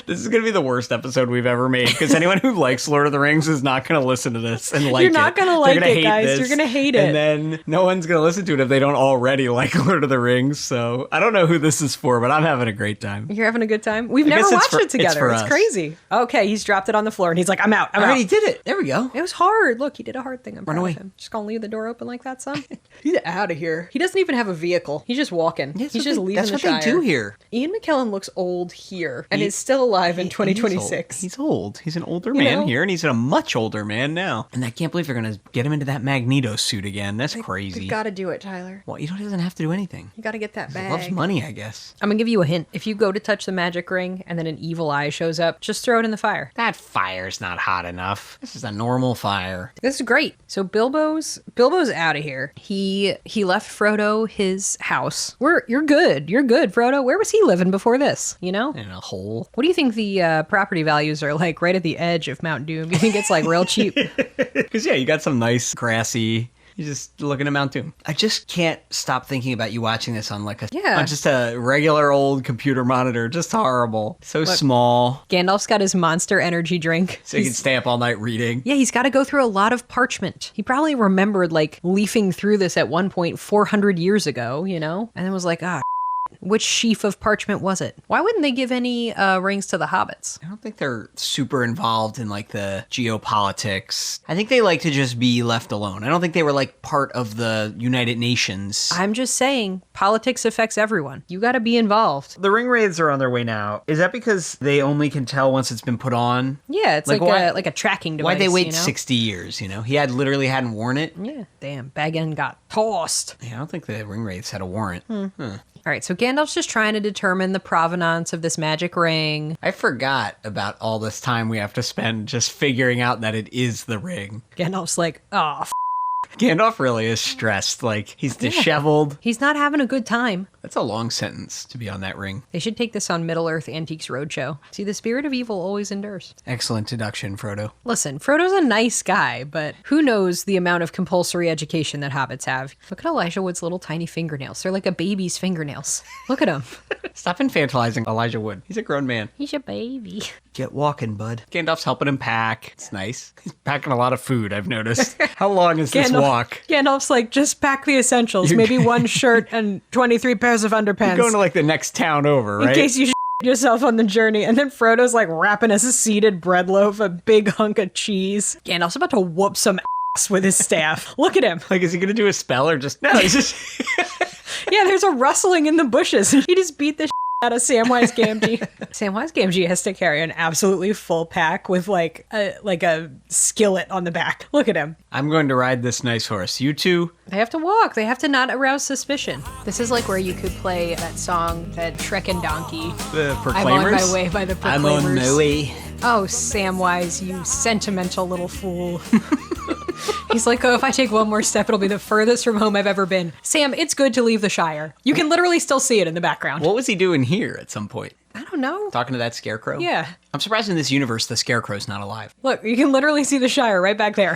This is going to be the worst episode we've ever made, because anyone who likes Lord of the Rings is not going to listen to this and like it. You're not going to like it, guys. This, You're going to hate it. And then no one's going to listen to it if they don't already like Lord of the Rings. So I don't know who this is for, but I'm having a great time. You're having a good time? We've never watched it together. It's crazy. Okay, he's dropped it on the floor and he's like, I'm out. I already did it. There we go. It was hard. Look, he did a hard thing. I'm proud away. of him. Just going to leave the door open like that, son? He's out of here. He doesn't even have a vehicle. He's just walking. He's just leaving That's the what Shire. they do here. Ian McKellen looks old here and is still alive in 2026. He's old. He's an older man here, and he's a much older man now. And I can't believe they're going to get him into that Magneto suit again. That's crazy. You gotta do it, Tyler. Well, he doesn't have to do anything. You gotta get that He bag. loves money, I guess. I'm gonna give you a hint. If you go to touch the magic ring and then an evil eye shows up, just throw it in the fire. That fire's not hot enough. This is a normal fire. This is great. So Bilbo's out of here. He left Frodo his house. You're good, Frodo. Where was he living before this? You know? In a hole. What do you think the property values are like right at the edge of Mount Doom? You think it's like real cheap? Because, yeah, you got some nice grassy... You're just looking at Mount Doom. I just can't stop thinking about you watching this on on just a regular old computer monitor. Just horrible. So small. Gandalf's got his Monster Energy drink. So you can stay up all night reading. Yeah, he's got to go through a lot of parchment. He probably remembered like leafing through this at one point 400 years ago, you know? And then was like, which sheaf of parchment was it? Why wouldn't they give any rings to the hobbits? I don't think they're super involved in like the geopolitics. I think they like to just be left alone. I don't think they were like part of the United Nations. I'm just saying, politics affects everyone. You got to be involved. The ring wraiths are on their way now. Is that because they only can tell once it's been put on? Yeah, it's like a tracking device. Why'd they wait you know? 60 years, you know? He literally hadn't worn it. Yeah, damn, Baggin got tossed. Yeah, I don't think the ring wraiths had a warrant. All right, so Gandalf's just trying to determine the provenance of this magic ring. I forgot about all this time we have to spend just figuring out that it is the ring. Gandalf's like, oh, Gandalf really is stressed. Like, he's disheveled. He's not having a good time. That's a long sentence to be on that ring. They should take this on Middle-earth Antiques Roadshow. See, the spirit of evil always endures. Excellent deduction, Frodo. Listen, Frodo's a nice guy, but who knows the amount of compulsory education that hobbits have. Look at Elijah Wood's little tiny fingernails. They're like a baby's fingernails. Look at him. Stop infantilizing Elijah Wood. He's a grown man. He's a baby. Get walking, bud. Gandalf's helping him pack. It's nice. He's packing a lot of food, I've noticed. How long is this walk? Gandalf's like, just pack the essentials. Maybe one shirt and 23 pairs of underpants. You're going to like the next town over, right? In case you yourself on the journey. And then Frodo's like wrapping a seeded bread loaf, a big hunk of cheese. Gandalf's about to whoop some ass with his staff. Look at him. Like, is he going to do a spell or just... No, he's just... Yeah, there's a rustling in the bushes. He just beat the out of Samwise Gamgee. Samwise Gamgee has to carry an absolutely full pack with like a skillet on the back. Look at him. I'm going to ride this nice horse. You two? They have to walk. They have to not arouse suspicion. This is like where you could play that song, that Trek and Donkey. The Proclaimers? I'm on my way by the Proclaimers. I'm on my way. Oh, Samwise, you sentimental little fool. He's like, oh, if I take one more step, it'll be the furthest from home I've ever been. Sam, it's good to leave the Shire. You can literally still see it in the background. What was he doing here at some point? I don't know. Talking to that scarecrow? Yeah. I'm surprised in this universe the scarecrow's not alive. Look, you can literally see the Shire right back there.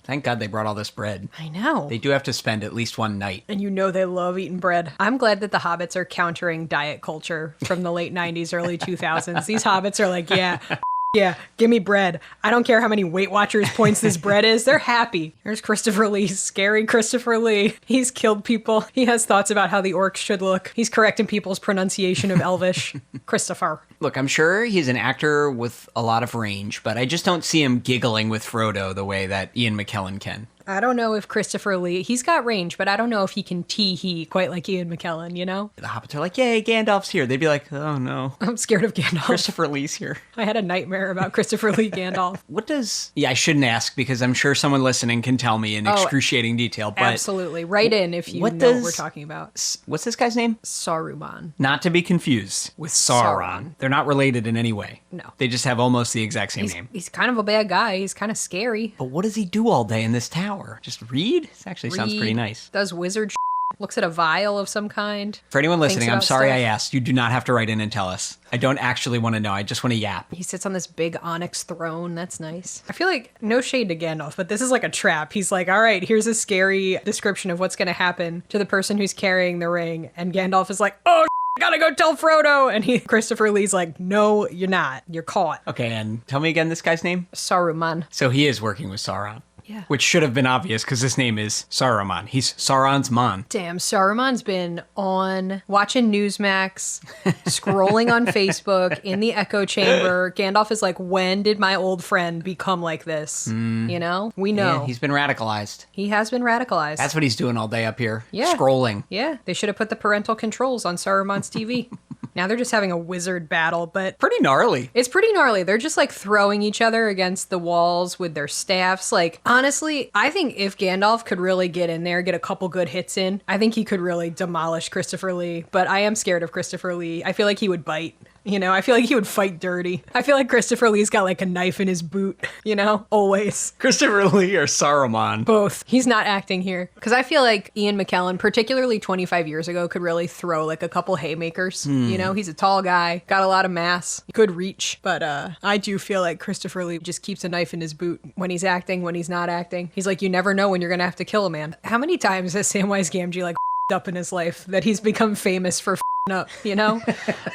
Thank God they brought all this bread. I know. They do have to spend at least one night. And you know they love eating bread. I'm glad that the hobbits are countering diet culture from the late 90s, early 2000s. These hobbits are like, yeah, give me bread. I don't care how many Weight Watchers points this bread is. They're happy. There's Christopher Lee, scary Christopher Lee. He's killed people. He has thoughts about how the orcs should look. He's correcting people's pronunciation of Elvish. Christopher. Look, I'm sure he's an actor with a lot of range, but I just don't see him giggling with Frodo the way that Ian McKellen can. I don't know if Christopher Lee, he's got range, but I don't know if he can tee-hee quite like Ian McKellen, you know? The hobbits are like, yay, Gandalf's here. They'd be like, oh no. I'm scared of Gandalf. Christopher Lee's here. I had a nightmare about Christopher Lee Gandalf. What does... Yeah, I shouldn't ask because I'm sure someone listening can tell me in excruciating detail, but... Absolutely. Write in if you know what we're talking about. What's this guy's name? Saruman. Not to be confused with Sauron. They're not related in any way. No. They just have almost the exact same name. He's kind of a bad guy. He's kind of scary. But what does he do all day in this tower? Just read? This actually sounds pretty nice. Does wizard looks at a vial of some kind. For anyone listening, I'm sorry I asked. You do not have to write in and tell us. I don't actually want to know. I just want to yap. He sits on this big onyx throne. That's nice. I feel like, no shade to Gandalf, but this is like a trap. He's like, all right, here's a scary description of what's going to happen to the person who's carrying the ring. And Gandalf is like, oh, I gotta go tell Frodo. And Christopher Lee's like, no, you're not. You're caught. Okay, and tell me again this guy's name? Saruman. So he is working with Sauron. Yeah. Which should have been obvious because his name is Saruman. He's Sauron's man. Damn, Saruman's been on watching Newsmax, scrolling on Facebook, in the echo chamber. Gandalf is like, when did my old friend become like this? You know? We know. Yeah, he's been radicalized. He has been radicalized. That's what he's doing all day up here. Yeah. Scrolling. Yeah, they should have put the parental controls on Saruman's TV. Now they're just having a wizard battle, but... Pretty gnarly. It's pretty gnarly. They're just like throwing each other against the walls with their staffs. Like, honestly, I think if Gandalf could really get in there, get a couple good hits in, I think he could really demolish Christopher Lee. But I am scared of Christopher Lee. I feel like he would bite. You know, I feel like he would fight dirty. I feel like Christopher Lee's got like a knife in his boot, you know, always. Christopher Lee or Saruman? Both. He's not acting here. Because I feel like Ian McKellen, particularly 25 years ago, could really throw like a couple haymakers. You know, he's a tall guy, got a lot of mass, good reach. But I do feel like Christopher Lee just keeps a knife in his boot when he's acting, when he's not acting. He's like, you never know when you're going to have to kill a man. How many times has Samwise Gamgee like up in his life that he's become famous for up, you know?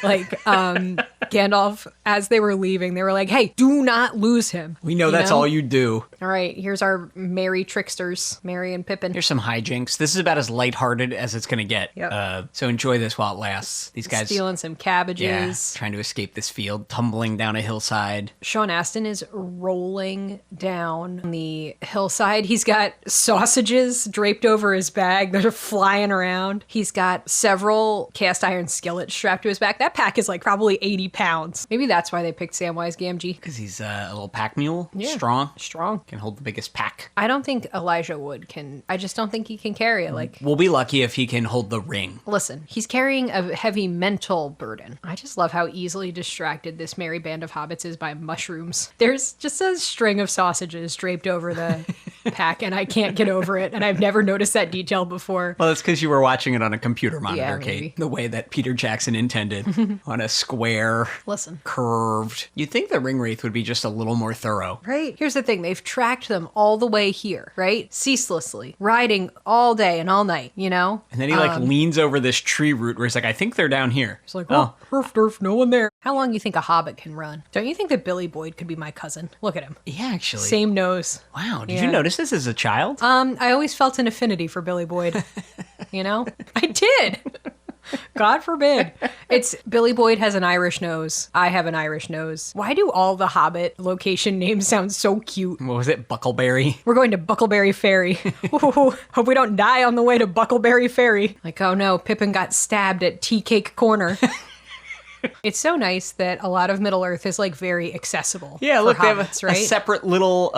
Like, Gandalf, as they were leaving, they were like, hey, do not lose him. We know that's all you do. All right, here's our merry tricksters, Merry and Pippin. Here's some hijinks. This is about as lighthearted as it's going to get. Yep. So enjoy this while it lasts. These guys... Stealing some cabbages. Yeah, trying to escape this field, tumbling down a hillside. Sean Astin is rolling down the hillside. He's got sausages draped over his bag. They're flying around. He's got several cast iron skillet strapped to his back. That pack is like probably 80 pounds. Maybe that's why they picked Samwise Gamgee. Because he's a little pack mule. Yeah. Strong. Can hold the biggest pack. I don't think Elijah Wood can. I just don't think he can carry it. Like, we'll be lucky if he can hold the ring. Listen, he's carrying a heavy mental burden. I just love how easily distracted this merry band of hobbits is by mushrooms. There's just a string of sausages draped over the pack, and I can't get over it. And I've never noticed that detail before. Well, it's because you were watching it on a computer monitor, Yeah, Kate. maybe. The way that Peter Jackson intended. On a square, Listen. curved. You'd think the ring wraith would be just a little more thorough. Right. Here's the thing. They've tracked them all the way here, right? Ceaselessly. Riding all day and all night, you know? And then he leans over this tree root where he's like, I think they're down here. It's like, oh, derf, no one there. How long do you think a hobbit can run? Don't you think that Billy Boyd could be my cousin? Look at him. Yeah, actually. Same nose. Wow. Did Yeah. you notice this as a child? I always felt an affinity for Billy Boyd. You know? I did. God forbid. It's Billy Boyd has an Irish nose. I have an Irish nose. Why do all the Hobbit location names sound so cute? What was it? Buckleberry? We're going to Buckleberry Ferry. Ooh, hope we don't die on the way to Buckleberry Ferry. Like, oh no, Pippin got stabbed at Tea Cake Corner. It's so nice that a lot of Middle Earth is like very accessible. Yeah, for look, they hobbits, have a separate little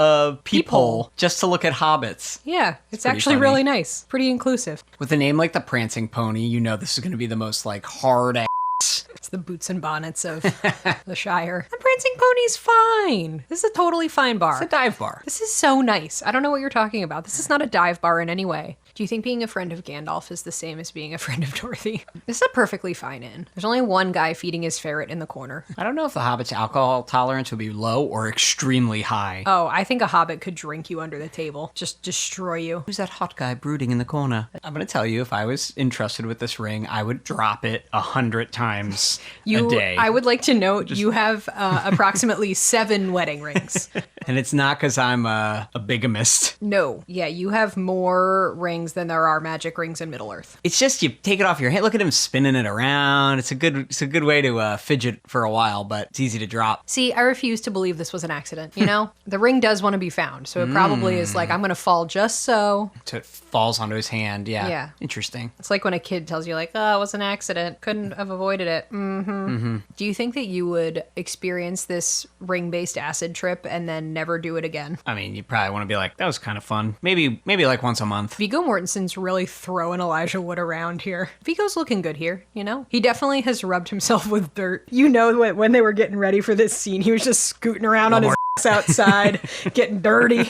peephole just to look at hobbits. Yeah, it's pretty actually funny. really nice. Pretty inclusive. With a name like the Prancing Pony, you know this is going to be the most like hard ass. It's the boots and bonnets of the Shire. The Prancing Pony's fine. This is a totally fine bar. It's a dive bar. This is so nice. I don't know what you're talking about. This is not a dive bar in any way. Do you think being a friend of Gandalf is the same as being a friend of Dorothy? This is a perfectly fine inn. There's only one guy feeding his ferret in the corner. I don't know if the Hobbit's alcohol tolerance would be low or extremely high. Oh, I think a hobbit could drink you under the table. Just destroy you. Who's that hot guy brooding in the corner? I'm going to tell you, if I was entrusted with this ring, I would drop it 100 times a day. I would like to note you have approximately 7 wedding rings. And it's not because I'm a bigamist. No. Yeah, you have more rings than there are magic rings in Middle-earth. It's just you take it off your hand. Look at him spinning it around. It's a good way to fidget for a while, but it's easy to drop. See, I refuse to believe this was an accident, you know? The ring does want to be found, so it probably is like, I'm going to fall just so. So it falls onto his hand. Yeah. Yeah. Interesting. It's like when a kid tells you, like, oh, it was an accident. Couldn't have avoided it. Do you think that you would experience this ring-based acid trip and then never do it again? I mean, you probably want to be like, that was kind of fun. Maybe like once a month. Viggo Mortensen's really throwing Elijah Wood around here. Viggo's looking good here, you know? He definitely has rubbed himself with dirt. You know, when they were getting ready for this scene, he was just scooting around on his ass outside, getting dirty.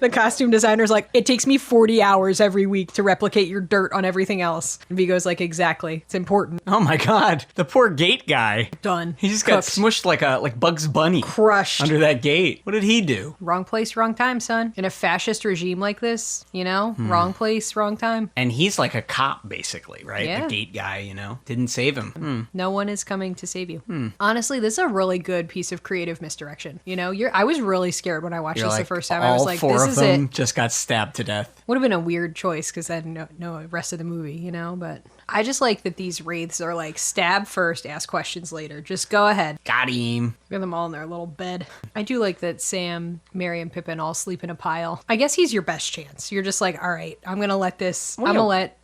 The costume designer's like, it takes me 40 hours every week to replicate your dirt on everything else. And Viggo's like, exactly. It's important. Oh my God. The poor gate guy. Done. He just got Cooked. smushed like Bugs Bunny. Crushed. Under that gate. What did he do? Wrong place, wrong time, son. In a fascist regime like this, you know? Wrong place, wrong time. And he's like a cop, basically, right? Yeah. The gate guy, you know? Didn't save him. No one is coming to save you. Honestly, this is a really good piece of creative misdirection. You know, I was really scared when I watched You're this like, the first time. all I was like, four this of is them it. just got stabbed to death. Would have been a weird choice because then no rest of the movie, you know? But I just like that these wraiths are like, stab first, ask questions later. Just go ahead. Got him. Look at them all in their little bed. I do like that Sam, Merry, and Pippin all sleep in a pile. I guess he's your best chance. You're just like, all right, I'm going to let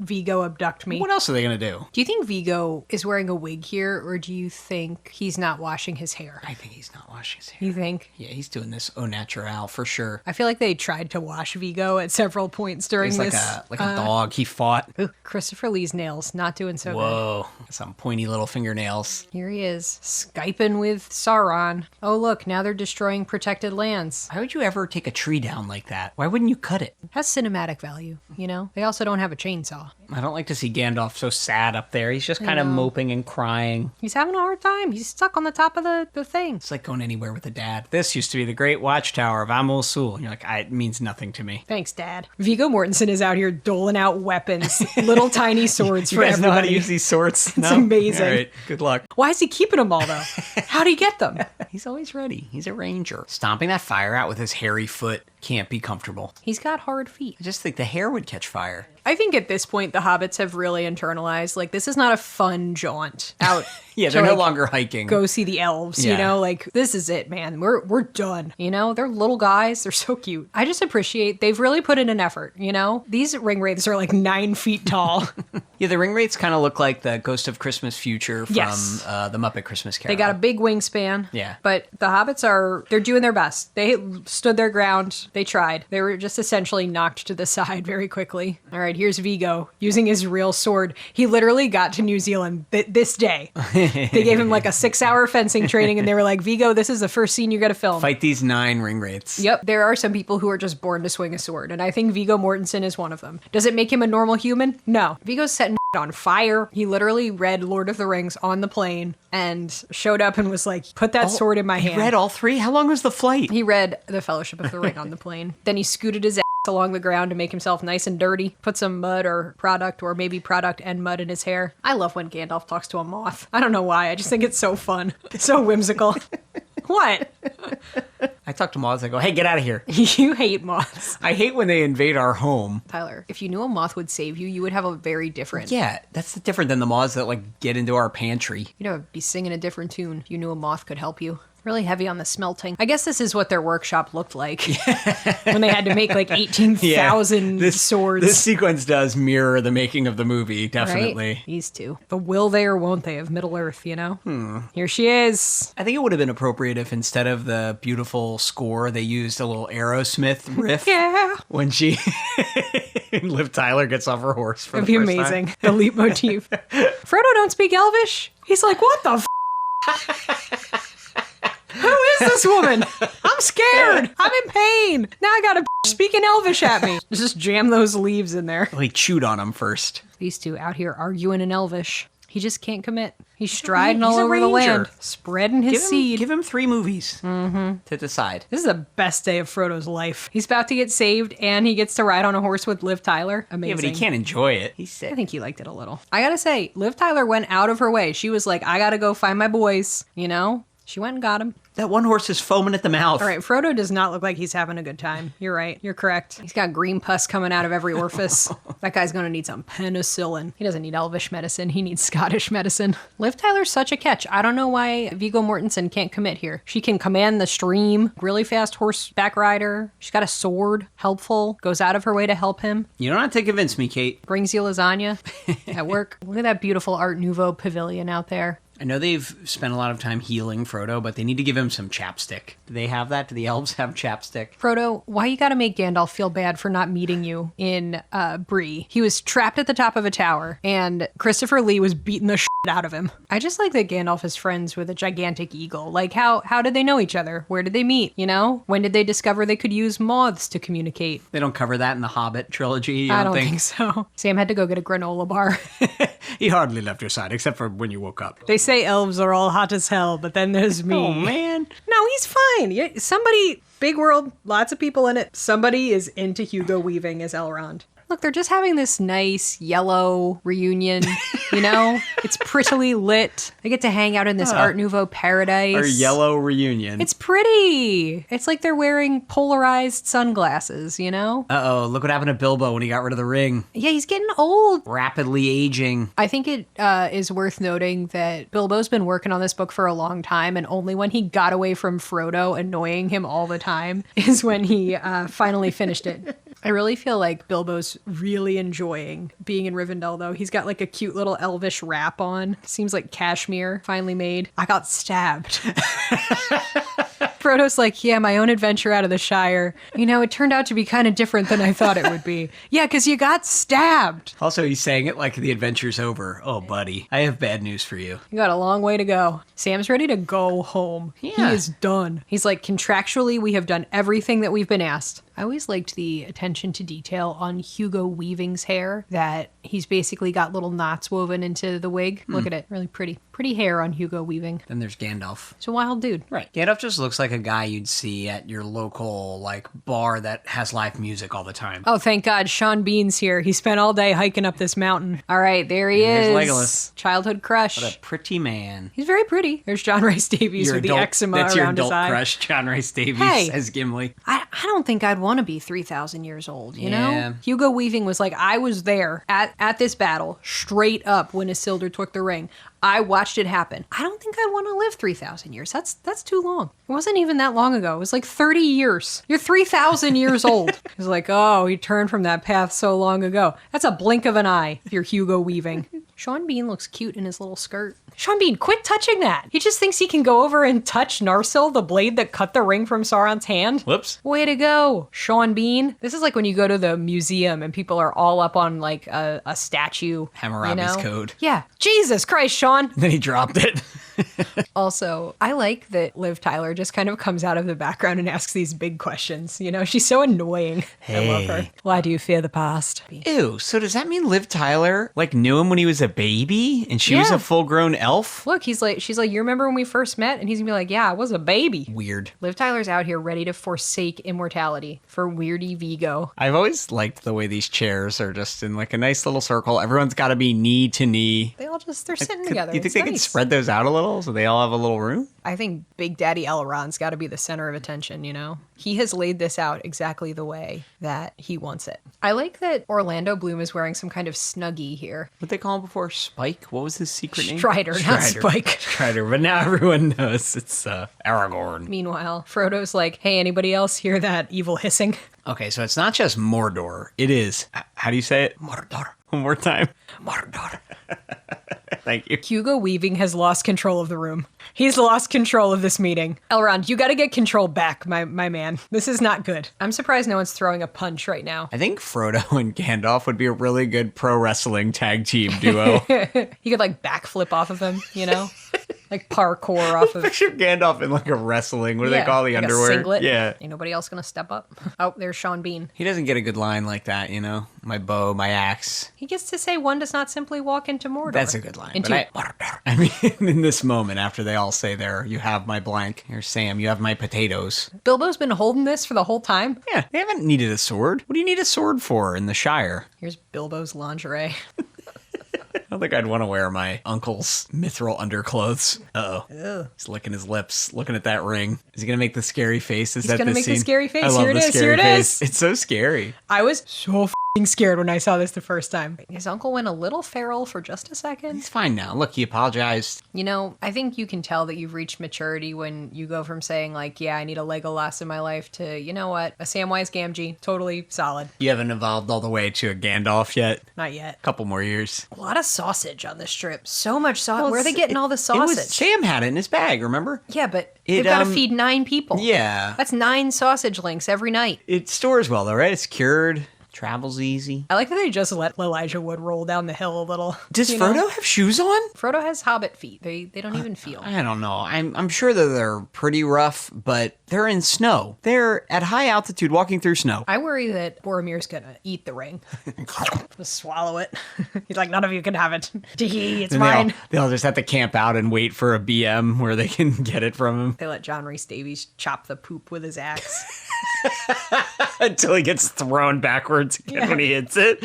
Viggo abduct me. What else are they going to do? Do you think Viggo is wearing a wig here, or do you think he's not washing his hair? I think he's not washing his hair. You think? Yeah, he's doing this au naturel for sure. I feel like they tried to wash Viggo at several points during He's this. like a dog. He fought. Ooh, Christopher Lee's nails, not doing so good. Whoa. Some pointy little fingernails. Here he is, Skyping with Sauron. Oh look, now they're destroying protected lands. Why would you ever take a tree down like that? Why wouldn't you cut it? Has cinematic value, you know? They also don't have a chainsaw. I don't like to see Gandalf so sad up there. He's just kind of know. moping and crying. He's having a hard time. He's stuck on the top of the thing. It's like going anywhere with a dad. This used to be the great watchtower of Amul Sul. And you're like, it means nothing to me. Thanks, Dad. Viggo Mortensen is out here doling out weapons, little tiny swords You for guys know how to everybody. use these swords? It's amazing. All right, good luck. Why is he keeping them all, though? How'd he get them? He's always ready. He's a ranger. Stomping that fire out with his hairy foot can't be comfortable. He's got hard feet. I just think the hair would catch fire. I think at this point, the hobbits have really internalized, like, this is not a fun jaunt out. Yeah, to, they're no like, longer hiking. go see the elves, you Yeah. know? Like, this is it, man. We're done. You know? They're little guys. They're so cute. I just appreciate they've really put in an effort, you know? These ring wraiths are like 9 feet tall. Yeah, the ring wraiths kind of look like the Ghost of Christmas Future from Yes. the Muppet Christmas Carol. They got a big wingspan. Yeah. But the hobbits they're doing their best. They stood their ground. They tried. They were just essentially knocked to the side very quickly. All right, here's Viggo using his real sword. He literally got to New Zealand this day. They gave him like a 6-hour fencing training and they were like, Viggo, this is the first scene you got to film. Fight these 9 ring wraiths. Yep, there are some people who are just born to swing a sword, and I think Viggo Mortensen is one of them. Does it make him a normal human? No. Viggo's setting on fire. He literally read Lord of the Rings on the plane and showed up and was like, put that sword in my hand. He read all 3? How long was the flight? He read The Fellowship of the Ring on the plane. Then he scooted his ass along the ground to make himself nice and dirty, put some mud or maybe product and mud in his hair. I love when Gandalf talks to a moth. I don't know why, I just think it's so fun. It's so whimsical. What? I talk to moths, I go, hey, get out of here. You hate moths. I hate when they invade our home. Tyler, if you knew a moth would save you, you would have a very different... Yeah, that's different than the moths that like get into our pantry. You'd be singing a different tune if you knew a moth could help you. Really heavy on the smelting. I guess this is what their workshop looked like when they had to make like 18,000 swords. This sequence does mirror the making of the movie, definitely. Right? These two. The will they or won't they of Middle Earth, you know? Here she is. I think it would have been appropriate if instead of the beautiful score, they used a little Aerosmith riff. Yeah. When she... Liv Tyler gets off her horse for It'd the be first amazing. time. The leitmotif. Frodo don't speak Elvish. He's like, what the f***? Who is this woman? I'm scared. I'm in pain. Now I got a speaking Elvish at me. Just jam those leaves in there. Well, he chewed on him first. These two out here arguing in Elvish. He just can't commit. He's striding all He's a over the ranger. land, spreading his seed. Give him 3 movies to decide. This is the best day of Frodo's life. He's about to get saved, and he gets to ride on a horse with Liv Tyler. Amazing. Yeah, but he can't enjoy it. He's sick. I think he liked it a little. I gotta say, Liv Tyler went out of her way. She was like, I gotta go find my boys, you know? She went and got him. That one horse is foaming at the mouth. All right, Frodo does not look like he's having a good time. You're right. You're correct. He's got green pus coming out of every orifice. That guy's going to need some penicillin. He doesn't need Elvish medicine. He needs Scottish medicine. Liv Tyler's such a catch. I don't know why Viggo Mortensen can't commit here. She can command the stream, really fast horseback rider. She's got a sword, helpful, goes out of her way to help him. You don't have to convince me, Kate. Brings you lasagna at work. Look at that beautiful Art Nouveau pavilion out there. I know they've spent a lot of time healing Frodo, but they need to give him some chapstick. Do they have that? Do the elves have chapstick? Frodo, why you gotta make Gandalf feel bad for not meeting you in Bree? He was trapped at the top of a tower, and Christopher Lee was beating the shit out of him. I just like that Gandalf is friends with a gigantic eagle. Like, how did they know each other? Where did they meet? You know? When did they discover they could use moths to communicate? They don't cover that in the Hobbit trilogy, you I don't think so. Sam had to go get a granola bar. He hardly left your side, except for when you woke up. They say elves are all hot as hell, but then there's me. Oh, man. No, he's fine. Somebody, big world, lots of people in it. Somebody is into Hugo Weaving as Elrond. Look, they're just having this nice yellow reunion, you know? It's prettily lit. They get to hang out in this Art Nouveau paradise. Our yellow reunion. It's pretty. It's like they're wearing polarized sunglasses, you know? Uh-oh, look what happened to Bilbo when he got rid of the ring. Yeah, he's getting old. Rapidly aging. I think it is worth noting that Bilbo's been working on this book for a long time, and only when he got away from Frodo annoying him all the time is when he finally finished it. I really feel like Bilbo's really enjoying being in Rivendell, though. He's got like a cute little elvish wrap on. Seems like cashmere, finally made. I got stabbed. Frodo's like, yeah, my own adventure out of the Shire. You know, it turned out to be kind of different than I thought it would be. Yeah, because you got stabbed. Also, he's saying it like the adventure's over. Oh, buddy, I have bad news for you. You got a long way to go. Sam's ready to go home. Yeah. He is done. He's like, contractually, we have done everything that we've been asked. I always liked the attention to detail on Hugo Weaving's hair, that he's basically got little knots woven into the wig. Look at it. Really pretty. Pretty hair on Hugo Weaving. Then there's Gandalf. He's a wild dude. Right. Gandalf just looks like a guy you'd see at your local, like, bar that has live music all the time. Oh, thank God. Sean Bean's here. He spent all day hiking up this mountain. All right, there he And is. there's Legolas. Childhood crush. What a pretty man. He's very pretty. There's John Rice Davies with the eczema That's your around his adult eye. crush, John Rice Davies Hey. as Gimli. I don't think I'd want to be 3,000 years old, you Yeah. know? Hugo Weaving was like, I was there at this battle, straight up when Isildur took the ring. I watched it happen. I don't think I want to live 3,000 years. That's too long. It wasn't even that long ago. It was like 30 years. You're 3,000 years old. He's like, oh, he turned from that path so long ago. That's a blink of an eye if you're Hugo Weaving. Sean Bean looks cute in his little skirt. Sean Bean, quit touching that. He just thinks he can go over and touch Narsil, the blade that cut the ring from Sauron's hand. Whoops. Way to go, Sean Bean. This is like when you go to the museum and people are all up on like a statue. Hammurabi's Code. Yeah. Jesus Christ, Sean. Then he dropped it. Also, I like that Liv Tyler just kind of comes out of the background and asks these big questions. You know, she's so annoying. I love her. Why do you fear the past? Ew, so does that mean Liv Tyler, like, knew him when he was a baby? And she was a full-grown elf? Look, she's like, you remember when we first met? And he's gonna be like, yeah, I was a baby. Weird. Liv Tyler's out here ready to forsake immortality for weirdy Viggo. I've always liked the way these chairs are just in, like, a nice little circle. Everyone's got to be knee to knee. They're sitting together. You think It's they could nice. spread those out a little so they all have a little room? I think Big Daddy Elrond's got to be the center of attention, you know? He has laid this out exactly the way that he wants it. I like that Orlando Bloom is wearing some kind of snuggie here. What they call him before? Spike? What was his secret name? Strider, not Spike. Strider, but now everyone knows it's Aragorn. Meanwhile, Frodo's like, hey, anybody else hear that evil hissing? Okay, so it's not just Mordor. It is, how do you say it? Mordor. One more time. Mordor. Thank you. Hugo Weaving has lost control of the room. He's lost control of this meeting. Elrond, you got to get control back, my man. This is not good. I'm surprised no one's throwing a punch right now. I think Frodo and Gandalf would be a really good pro wrestling tag team duo. He could like backflip off of him, you know? Like parkour off of... Picture Gandalf in like a wrestling, what do they call the like underwear? A singlet. Yeah. Ain't nobody else gonna step up. Oh, there's Sean Bean. He doesn't get a good line like that, you know? My bow, my axe. He gets to say one does not simply walk into Mordor. That's a good line. Into I mean, in this moment, after they all say there, you have my blank. Here's Sam, you have my potatoes. Bilbo's been holding this for the whole time. Yeah, they haven't needed a sword. What do you need a sword for in the Shire? Here's Bilbo's lingerie. I don't think I'd want to wear my uncle's mithril underclothes. Uh-oh. He's licking his lips, looking at that ring. Is he going to make the scary face? He's gonna make the scary face. I love Here it the is, scary here it face. is. It's so scary. I was so f***ing scared when I saw this the first time. His uncle went a little feral for just a second. He's fine now. Look, he apologized. You know, I think you can tell that you've reached maturity when you go from saying like, yeah, I need a Legolas in my life to, you know what, a Samwise Gamgee, totally solid. You haven't evolved all the way to a Gandalf yet. Not yet. Couple more years. A lot of sausage on this trip. So much sausage. Where are they getting all the sausage? Sam had it in his bag, remember? Yeah, but they've got to feed 9 people. Yeah. That's 9 sausage links every night. It stores well, though, right? It's cured. Travels easy. I like that they just let Elijah Wood roll down the hill a little. Does Frodo have shoes on? Frodo has hobbit feet. They don't even feel. I don't know. I'm sure that they're pretty rough, but they're in snow. They're at high altitude walking through snow. I worry that Boromir's gonna eat the ring. Just swallow it. He's like, none of you can have it. It's And mine. they'll just have to camp out and wait for a BM where they can get it from him. They let John Rhys Davies chop the poop with his axe. Until he gets thrown backwards again when he hits it.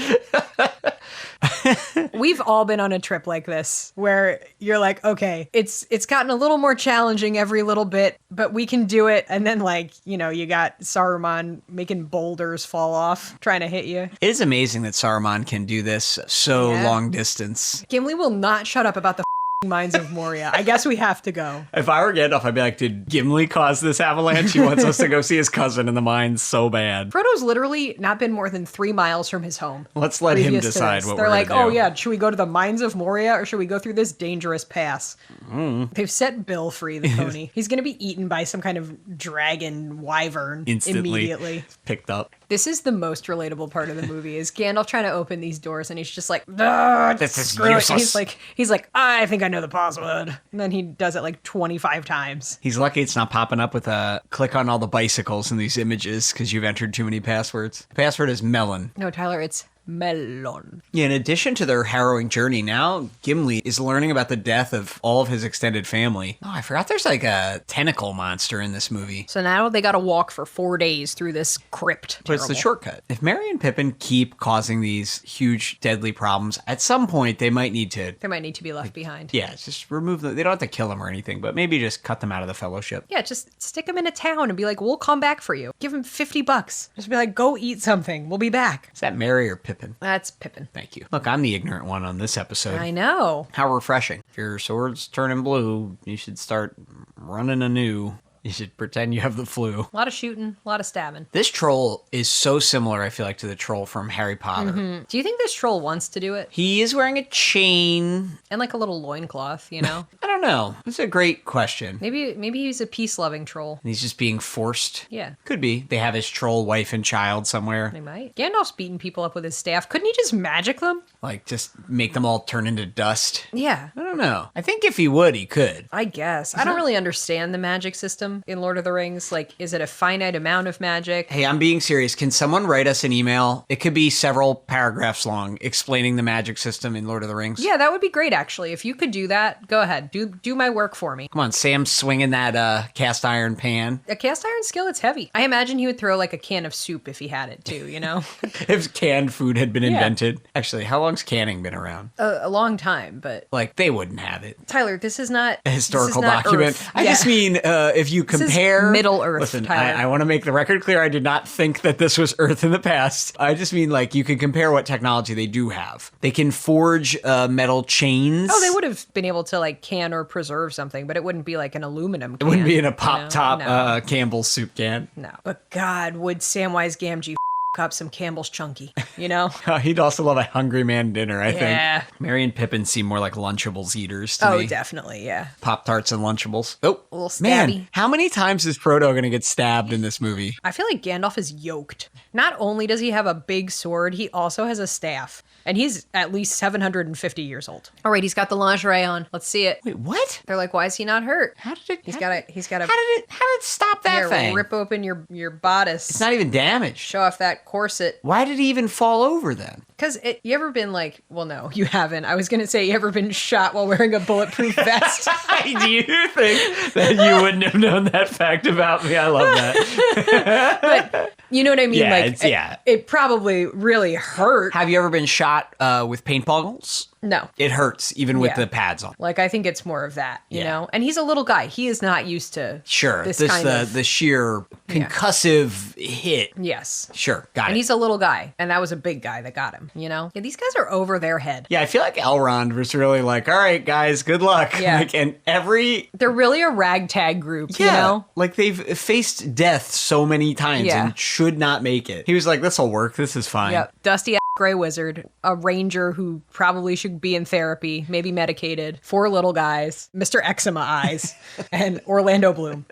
We've all been on a trip like this where you're like, okay, it's gotten a little more challenging every little bit, but we can do it. And then like, you know, you got Saruman making boulders fall off, trying to hit you. It is amazing that Saruman can do this so long distance. Gimli will not shut up about the Mines of Moria. I guess we have to go. If I were Gandalf, I'd be like, did Gimli cause this avalanche? He wants us to go see his cousin in the mines so bad. Frodo's literally not been more than 3 miles from his home. Let's let him previous to decide this. what They're we're like, gonna do. oh yeah, should we go to the Mines of Moria or should we go through this dangerous pass? They've set Bill free, the pony. He's going to be eaten by some kind of dragon wyvern immediately. Picked up. This is the most relatable part of the movie is Gandalf trying to open these doors and he's just like, this is useless. He's like, I think I know the password. And then he does it like 25 times. He's lucky it's not popping up with a click on all the bicycles in these images because you've entered too many passwords. The password is melon. No, Tyler, it's melon. Yeah, in addition to their harrowing journey, now Gimli is learning about the death of all of his extended family. Oh, I forgot there's like a tentacle monster in this movie. So now they got to walk for 4 days through this crypt. But it's the shortcut. If Merry and Pippin keep causing these huge, deadly problems, at some point they might need to... They might need to be left behind. Yeah, just remove them. They don't have to kill them or anything, but maybe just cut them out of the fellowship. Yeah, just stick them in a town and be like, we'll come back for you. Give them $50. Just be like, go eat something. We'll be back. Is that Merry or Pippin? That's Pippin. Thank you. Look, I'm the ignorant one on this episode. I know. How refreshing. If your sword's turning blue, you should start running anew. You should pretend you have the flu. A lot of shooting, a lot of stabbing. This troll is so similar, I feel like, to the troll from Harry Potter. Do you think this troll wants to do it? He is wearing a chain. And like a little loincloth, you know? I don't know. It's a great question. Maybe he's a peace-loving troll. And he's just being forced. Yeah. Could be. They have his troll wife and child somewhere. They might. Gandalf's beating people up with his staff. Couldn't he just magic them? Like, just make them all turn into dust. Yeah. I don't know. I think if he would, he could. I guess. I don't really understand the magic system in Lord of the Rings. Like, is it a finite amount of magic? Hey, I'm being serious. Can someone write us an email? It could be several paragraphs long explaining the magic system in Lord of the Rings. Yeah, that would be great, actually. If you could do that, go ahead. Do my work for me. Come on, Sam's swinging that cast iron pan. A cast iron skillet's heavy. I imagine he would throw like a can of soup if he had it too, you know? If canned food had been invented. Actually, how long's canning been around? A long time, but... Like, they wouldn't have it. Tyler, this is not... A historical this is not document. Earth. I just mean, if you This is compare... Middle Earth, Listen, Tyler. I want to make the record clear. I did not think that this was Earth in the past. I just mean, like, you can compare what technology they do have. They can forge metal chains. Oh, they would have been able to like can or preserve something, but it wouldn't be like an aluminum can. It wouldn't be in a you know? pop-top No. Campbell's soup can. No. But God, would Samwise Gamgee up some Campbell's Chunky, you know? He'd also love a Hungry Man dinner, I Yeah. think. Merry and Pippin seem more like Lunchables eaters to Oh, me. definitely, yeah. Pop-Tarts and Lunchables. Oh, A little man. stabby. How many times is Frodo going to get stabbed in this movie? I feel like Gandalf is yoked. Not only does he have a big sword, he also has a staff. And he's at least 750 years old. All right, he's got the lingerie on. Let's see it. Wait, what? They're like, why is he not hurt? How did it... He's got a How did it stop that here, thing? rip open your bodice. It's not even damaged. Show off that corset. Why did he even fall over then? Because you ever been like, well, no, you haven't. I was going to say, you ever been shot while wearing a bulletproof vest? Do you think that you wouldn't have known that fact about me? I love that. But you know what I mean? Yeah, like, it's- yeah. It probably really hurt. Have you ever been shot with paintballs? No. It hurts, even with Yeah. the pads on. Like, I think it's more of that, you Yeah. know? And he's a little guy. He is not used to Sure, this this kind of... the sheer concussive hit. Yes. Sure, got And it. he's a little guy. And that was a big guy that got him, you know? Yeah, these guys are over their head. Yeah, I feel like Elrond was really like, all right, guys, good luck. Yeah. Like, and every... They're really a ragtag group, you know? like they've faced death so many times Yeah. and should not make it. He was like, this'll work, this is fine. Yep. Dusty gray wizard, a ranger who probably should be in therapy, maybe medicated, 4 little guys, Mr. Eczema Eyes, and Orlando Bloom.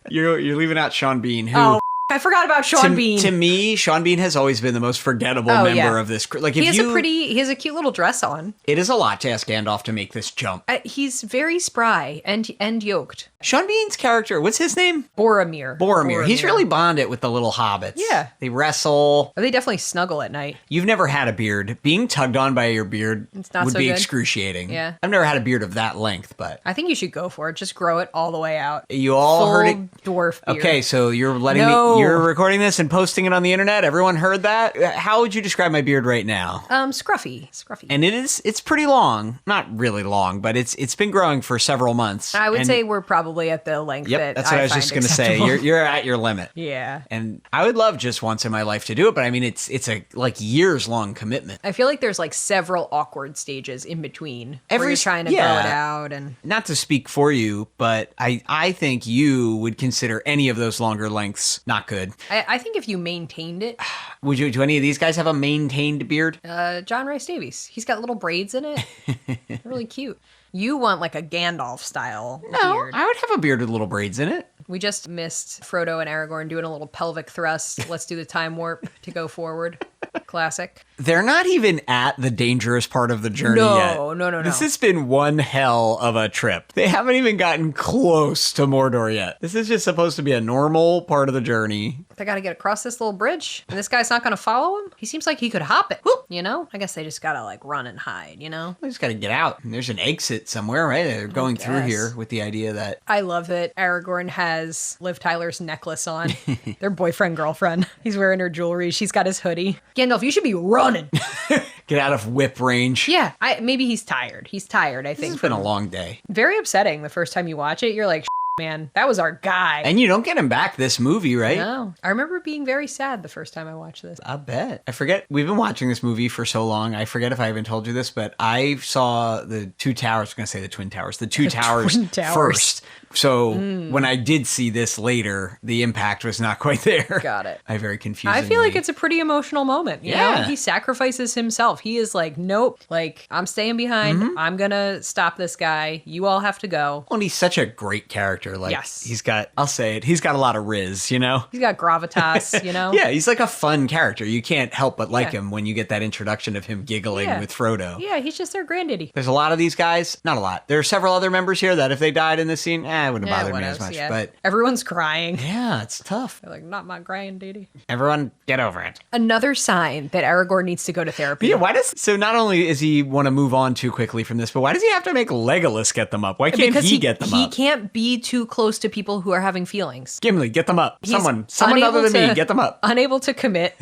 You're leaving out Sean Bean, who... Oh, I forgot about Sean Bean. To me, Sean Bean has always been the most forgettable Oh, member yeah. of this crew. Like, he if has a cute little dress on. it is a lot to ask Gandalf to make this jump. He's very spry and yoked. Sean Bean's character, what's his name? Boromir. He's really bonded with the little hobbits. Yeah. They wrestle. They definitely snuggle at night. You've never had a beard. Being tugged on by your beard not would so be good. excruciating. Yeah. I've never had a beard of that length, but I think you should go for it. Just grow it all the way out. you all Full heard it. dwarf beard. Okay, so you're letting No. me, you're recording this and posting it on the internet. Everyone heard that. How would you describe my beard right now? Scruffy. And it's pretty long. Not really long, but it's been growing for several months. I would And- say we're probably at the length Yep, that that's what I was find just going to say. acceptable. You're at your limit. Yeah. And I would love just once in my life to do it, but I mean, it's a like years long commitment. I feel like there's like several awkward stages in between where Every- you're trying to grow yeah. it out and Not to speak for you, but I think you would consider any of those longer lengths not good. I think if you maintained it, Would you? Do any of these guys have a maintained beard? John Rice Davies, he's got little braids in it. Really cute. You want like a Gandalf style beard. I would have a beard with little braids in it. We just missed Frodo and Aragorn doing a little pelvic thrust. Let's do the time warp to go forward. Classic. They're not even at the dangerous part of the journey yet. No. This has been one hell of a trip. They haven't even gotten close to Mordor yet. This is just supposed to be a normal part of the journey. They got to get across this little bridge, and this guy's not going to follow him. He seems like he could hop it. Whoop, you know? I guess they just got to like run and hide, you know? We just got to get out. And there's an exit somewhere, right? They're going through guess. here with the idea that I love that Aragorn has Liv Tyler's necklace on. Their boyfriend, girlfriend. He's wearing her jewelry. She's got his hoodie. Gandalf, you should be running. get out of whip range. Yeah, maybe he's tired. He's tired, I This think. has been a long day. Very upsetting the first time you watch it. You're like, man, that was our guy. And you don't get him back this movie, right? No. I remember being very sad the first time I watched this. I bet. I forget. We've been watching this movie for so long. I forget if I even told you this, but I saw the Two Towers. I was going to say the Twin Towers. The Two Towers Twin Towers. first So when I did see this later, the impact was not quite there. Got it. I very confused. I feel like it's a pretty emotional moment. You know? Yeah. He sacrifices himself. He is like, nope, like, I'm staying behind. I'm gonna stop this guy. You all have to go. Well, and he's such a great character. Like, Yes. he's got, I'll say it, he's got a lot of riz, you know? He's got gravitas, you know? Yeah, he's like a fun character. You can't help but like Yeah. him when you get that introduction of him giggling Yeah. with Frodo. Yeah, he's just their granddaddy. There's a lot of these guys. Not a lot. There are several other members here that if they died in this scene, it wouldn't Yeah, bother what me as else? much. Yeah. But Everyone's crying. yeah, it's tough. They're like, not my granddaddy. Everyone, get over it. Another sign that Aragorn needs to go to therapy. Yeah, so not only does he want to move on too quickly from this, but why does he have to make Legolas get them up? Why can't Because he get them he up? can't be too close to people who are having feelings. Gimli, get them up. He's Someone unable other than me, to- get them up. Unable to commit.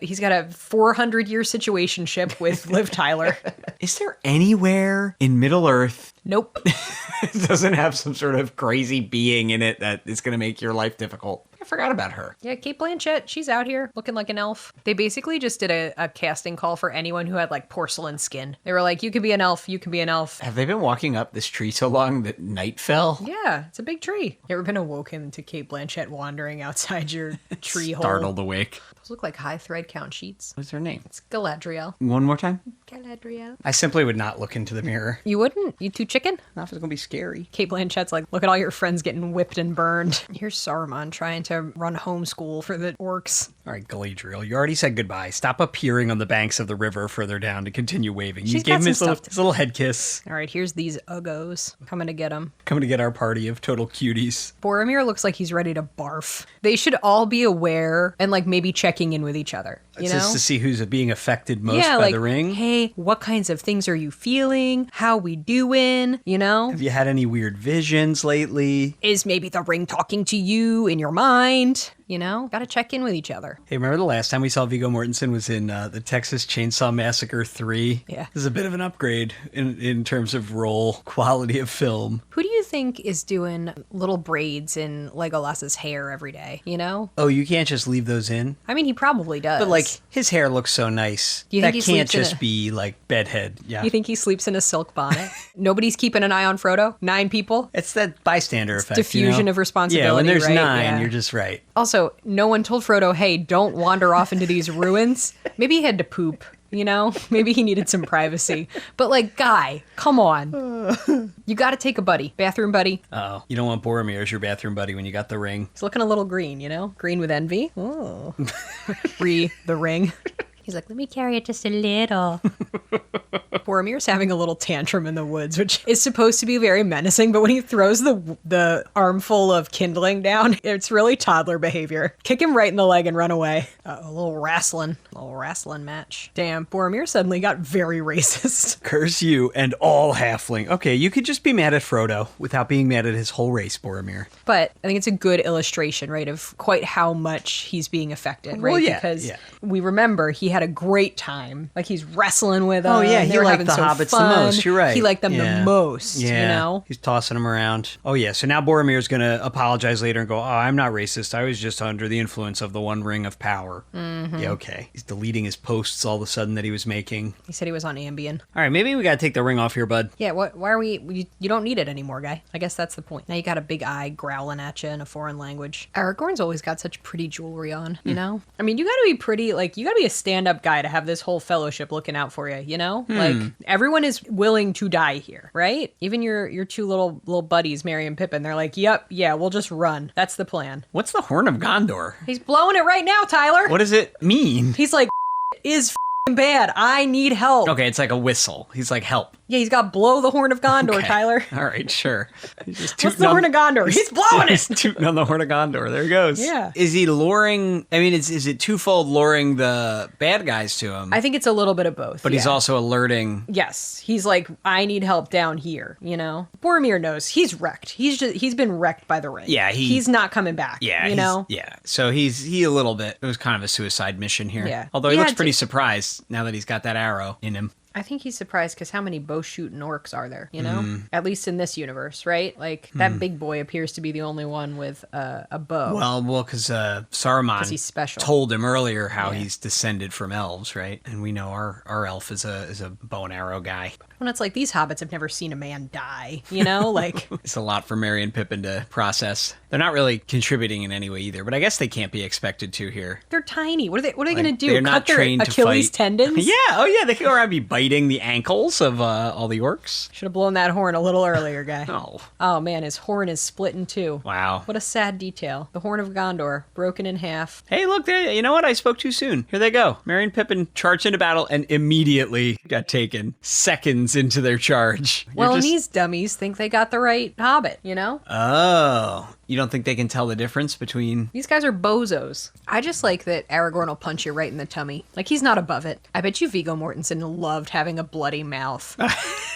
He's got a 400-year situationship with Liv Tyler. Is there anywhere in Middle Earth Nope. that doesn't have some sort of crazy being in it that is going to make your life difficult? I forgot about her. Yeah, Kate Blanchett, she's out here looking like an elf. They basically just did a casting call for anyone who had like porcelain skin. They were like, you can be an elf, you can be an elf. Have they been walking up this tree so long that night fell? Yeah, it's a big tree. You ever been awoken to Kate Blanchett wandering outside your tree hole? Startled awake. Those look like high thread count sheets. What's her name? It's Galadriel. One more time? Galadriel. I simply would not look into the mirror. You wouldn't? You too chicken? Not if it's going to be scary. Kate Blanchett's like, look at all your friends getting whipped and burned. Here's Saruman trying to run homeschool for the orcs. All right, Galadriel, you already said goodbye. Stop appearing on the banks of the river further down to continue waving. She's You gave got him his some little, stuff to his little head kiss. All right, here's these uggos coming to get him. Coming to get our party of total cuties. Boromir looks like he's ready to barf. They should all be aware and like maybe checking in with each other. You It's know? just to see who's being affected most yeah, by like, the ring. hey, what kinds of things are you feeling? How we doing? You know? Have you had any weird visions lately? Is maybe the ring talking to you in your mind? You know? Gotta check in with each other. Hey, remember the last time we saw Viggo Mortensen was in the Texas Chainsaw Massacre 3? Yeah. This is a bit of an upgrade in terms of role, quality of film. Who do you think is doing little braids in Legolas's hair every day? You know? Oh, you can't just leave those in? I mean, he probably does. But, like, his hair looks so nice. Do you that think he can't sleeps in just a- be, like, bedhead. Yeah. you think he sleeps in a silk bonnet? Nobody's keeping an eye on Frodo? 9 people? It's that bystander effect. diffusion of responsibility, Yeah, when there's right? 9, Yeah. you're just right. Also, no one told Frodo, hey, don't wander off into these ruins. Maybe he had to poop, you know? Maybe he needed some privacy. But, like, guy, come on. You gotta take a buddy. Bathroom buddy. Oh, you don't want Boromir as your bathroom buddy when you got the ring. He's looking a little green, you know? Green with envy. Oh. The ring. He's like, let me carry it just a little. Boromir's having a little tantrum in the woods, which is supposed to be very menacing, but when he throws the armful of kindling down, it's really toddler behavior. Kick him right in the leg and run away. A little wrestling match. Damn, Boromir suddenly got very racist. Curse you and all halfling. Okay, you could just be mad at Frodo without being mad at his whole race, Boromir. But I think it's a good illustration, right, of quite how much he's being affected, right? Well, yeah, because yeah. we remember he had a great time. Like, he's wrestling with them. Oh, yeah, he They were liked having the so hobbits the fun. most. You're right. He liked them Yeah. the most, Yeah, you know? he's tossing them around. Oh, yeah, so now Boromir's going to apologize later and go, oh, I'm not racist. I was just under the influence of the One Ring of Power. Mm-hmm. Yeah, okay. He's deleting his posts all of a sudden that he was making. He said he was on Ambien. All right, maybe we got to take the ring off here, bud. Yeah, why are you don't need it anymore, guy. I guess that's the point. Now you got a big eye growling at you in a foreign language. Aragorn's always got such pretty jewelry on, you know? I mean, you gotta be pretty, like, you gotta be a stand-up guy to have this whole fellowship looking out for you, you know? Like, everyone is willing to die here, right? Even your two little buddies, Merry and Pippin, they're like, yep, yeah, we'll just run. That's the plan. What's the Horn of Gondor? He's blowing it right now, Tyler. What does it mean? He's like, is f***ing bad. I need help. Okay, it's like a whistle. He's like, help. Yeah, he's got blow the horn of Gondor, Okay. Tyler. All right, sure. He's just What's tooting the on- horn of Gondor? He's blowing He's it. tooting on the Horn of Gondor. There he goes. Yeah. Is he luring? I mean, is it twofold luring the bad guys to him? I think it's a little bit of both. but he's yeah. also alerting. Yes, he's like, I need help down here, you know? Boromir knows he's wrecked. He's been wrecked by the ring. Yeah, he's not coming back. Yeah, you know? Yeah. So he a little bit. It was kind of a suicide mission here. Yeah. Although he He looks had pretty to. surprised now that he's got that arrow in him. I think he's surprised because how many bow-shooting orcs are there, you know? At least in this universe, right? Like, that big boy appears to be the only one with a bow. Well, because Saruman he's special. told him earlier how he's descended from elves, right? And we know our elf is a bow and arrow guy. When it's like, these hobbits have never seen a man die, you know? Like, It's a lot for Merry and Pippin to process. They're not really contributing in any way either, but I guess they can't be expected to here. they're tiny. What are they going to do? They're not Cut their trained to Achilles fight. tendons? Yeah, oh yeah, they can go around and be biting the ankles of all the orcs. Should have blown that horn a little earlier, guy. Oh, Oh, man, his horn is split in two. wow. What a sad detail. The horn of Gondor, broken in half. Hey, look, you know what? I spoke too soon. Here they go. Merry and Pippin charged into battle and immediately got taken seconds into their charge. You're Well, and just- these dummies think they got the right hobbit, you know? Oh, you don't think they can tell the difference between... These guys are bozos. I just like that Aragorn will punch you right in the tummy. Like, he's not above it. I bet you Viggo Mortensen loved having a bloody mouth.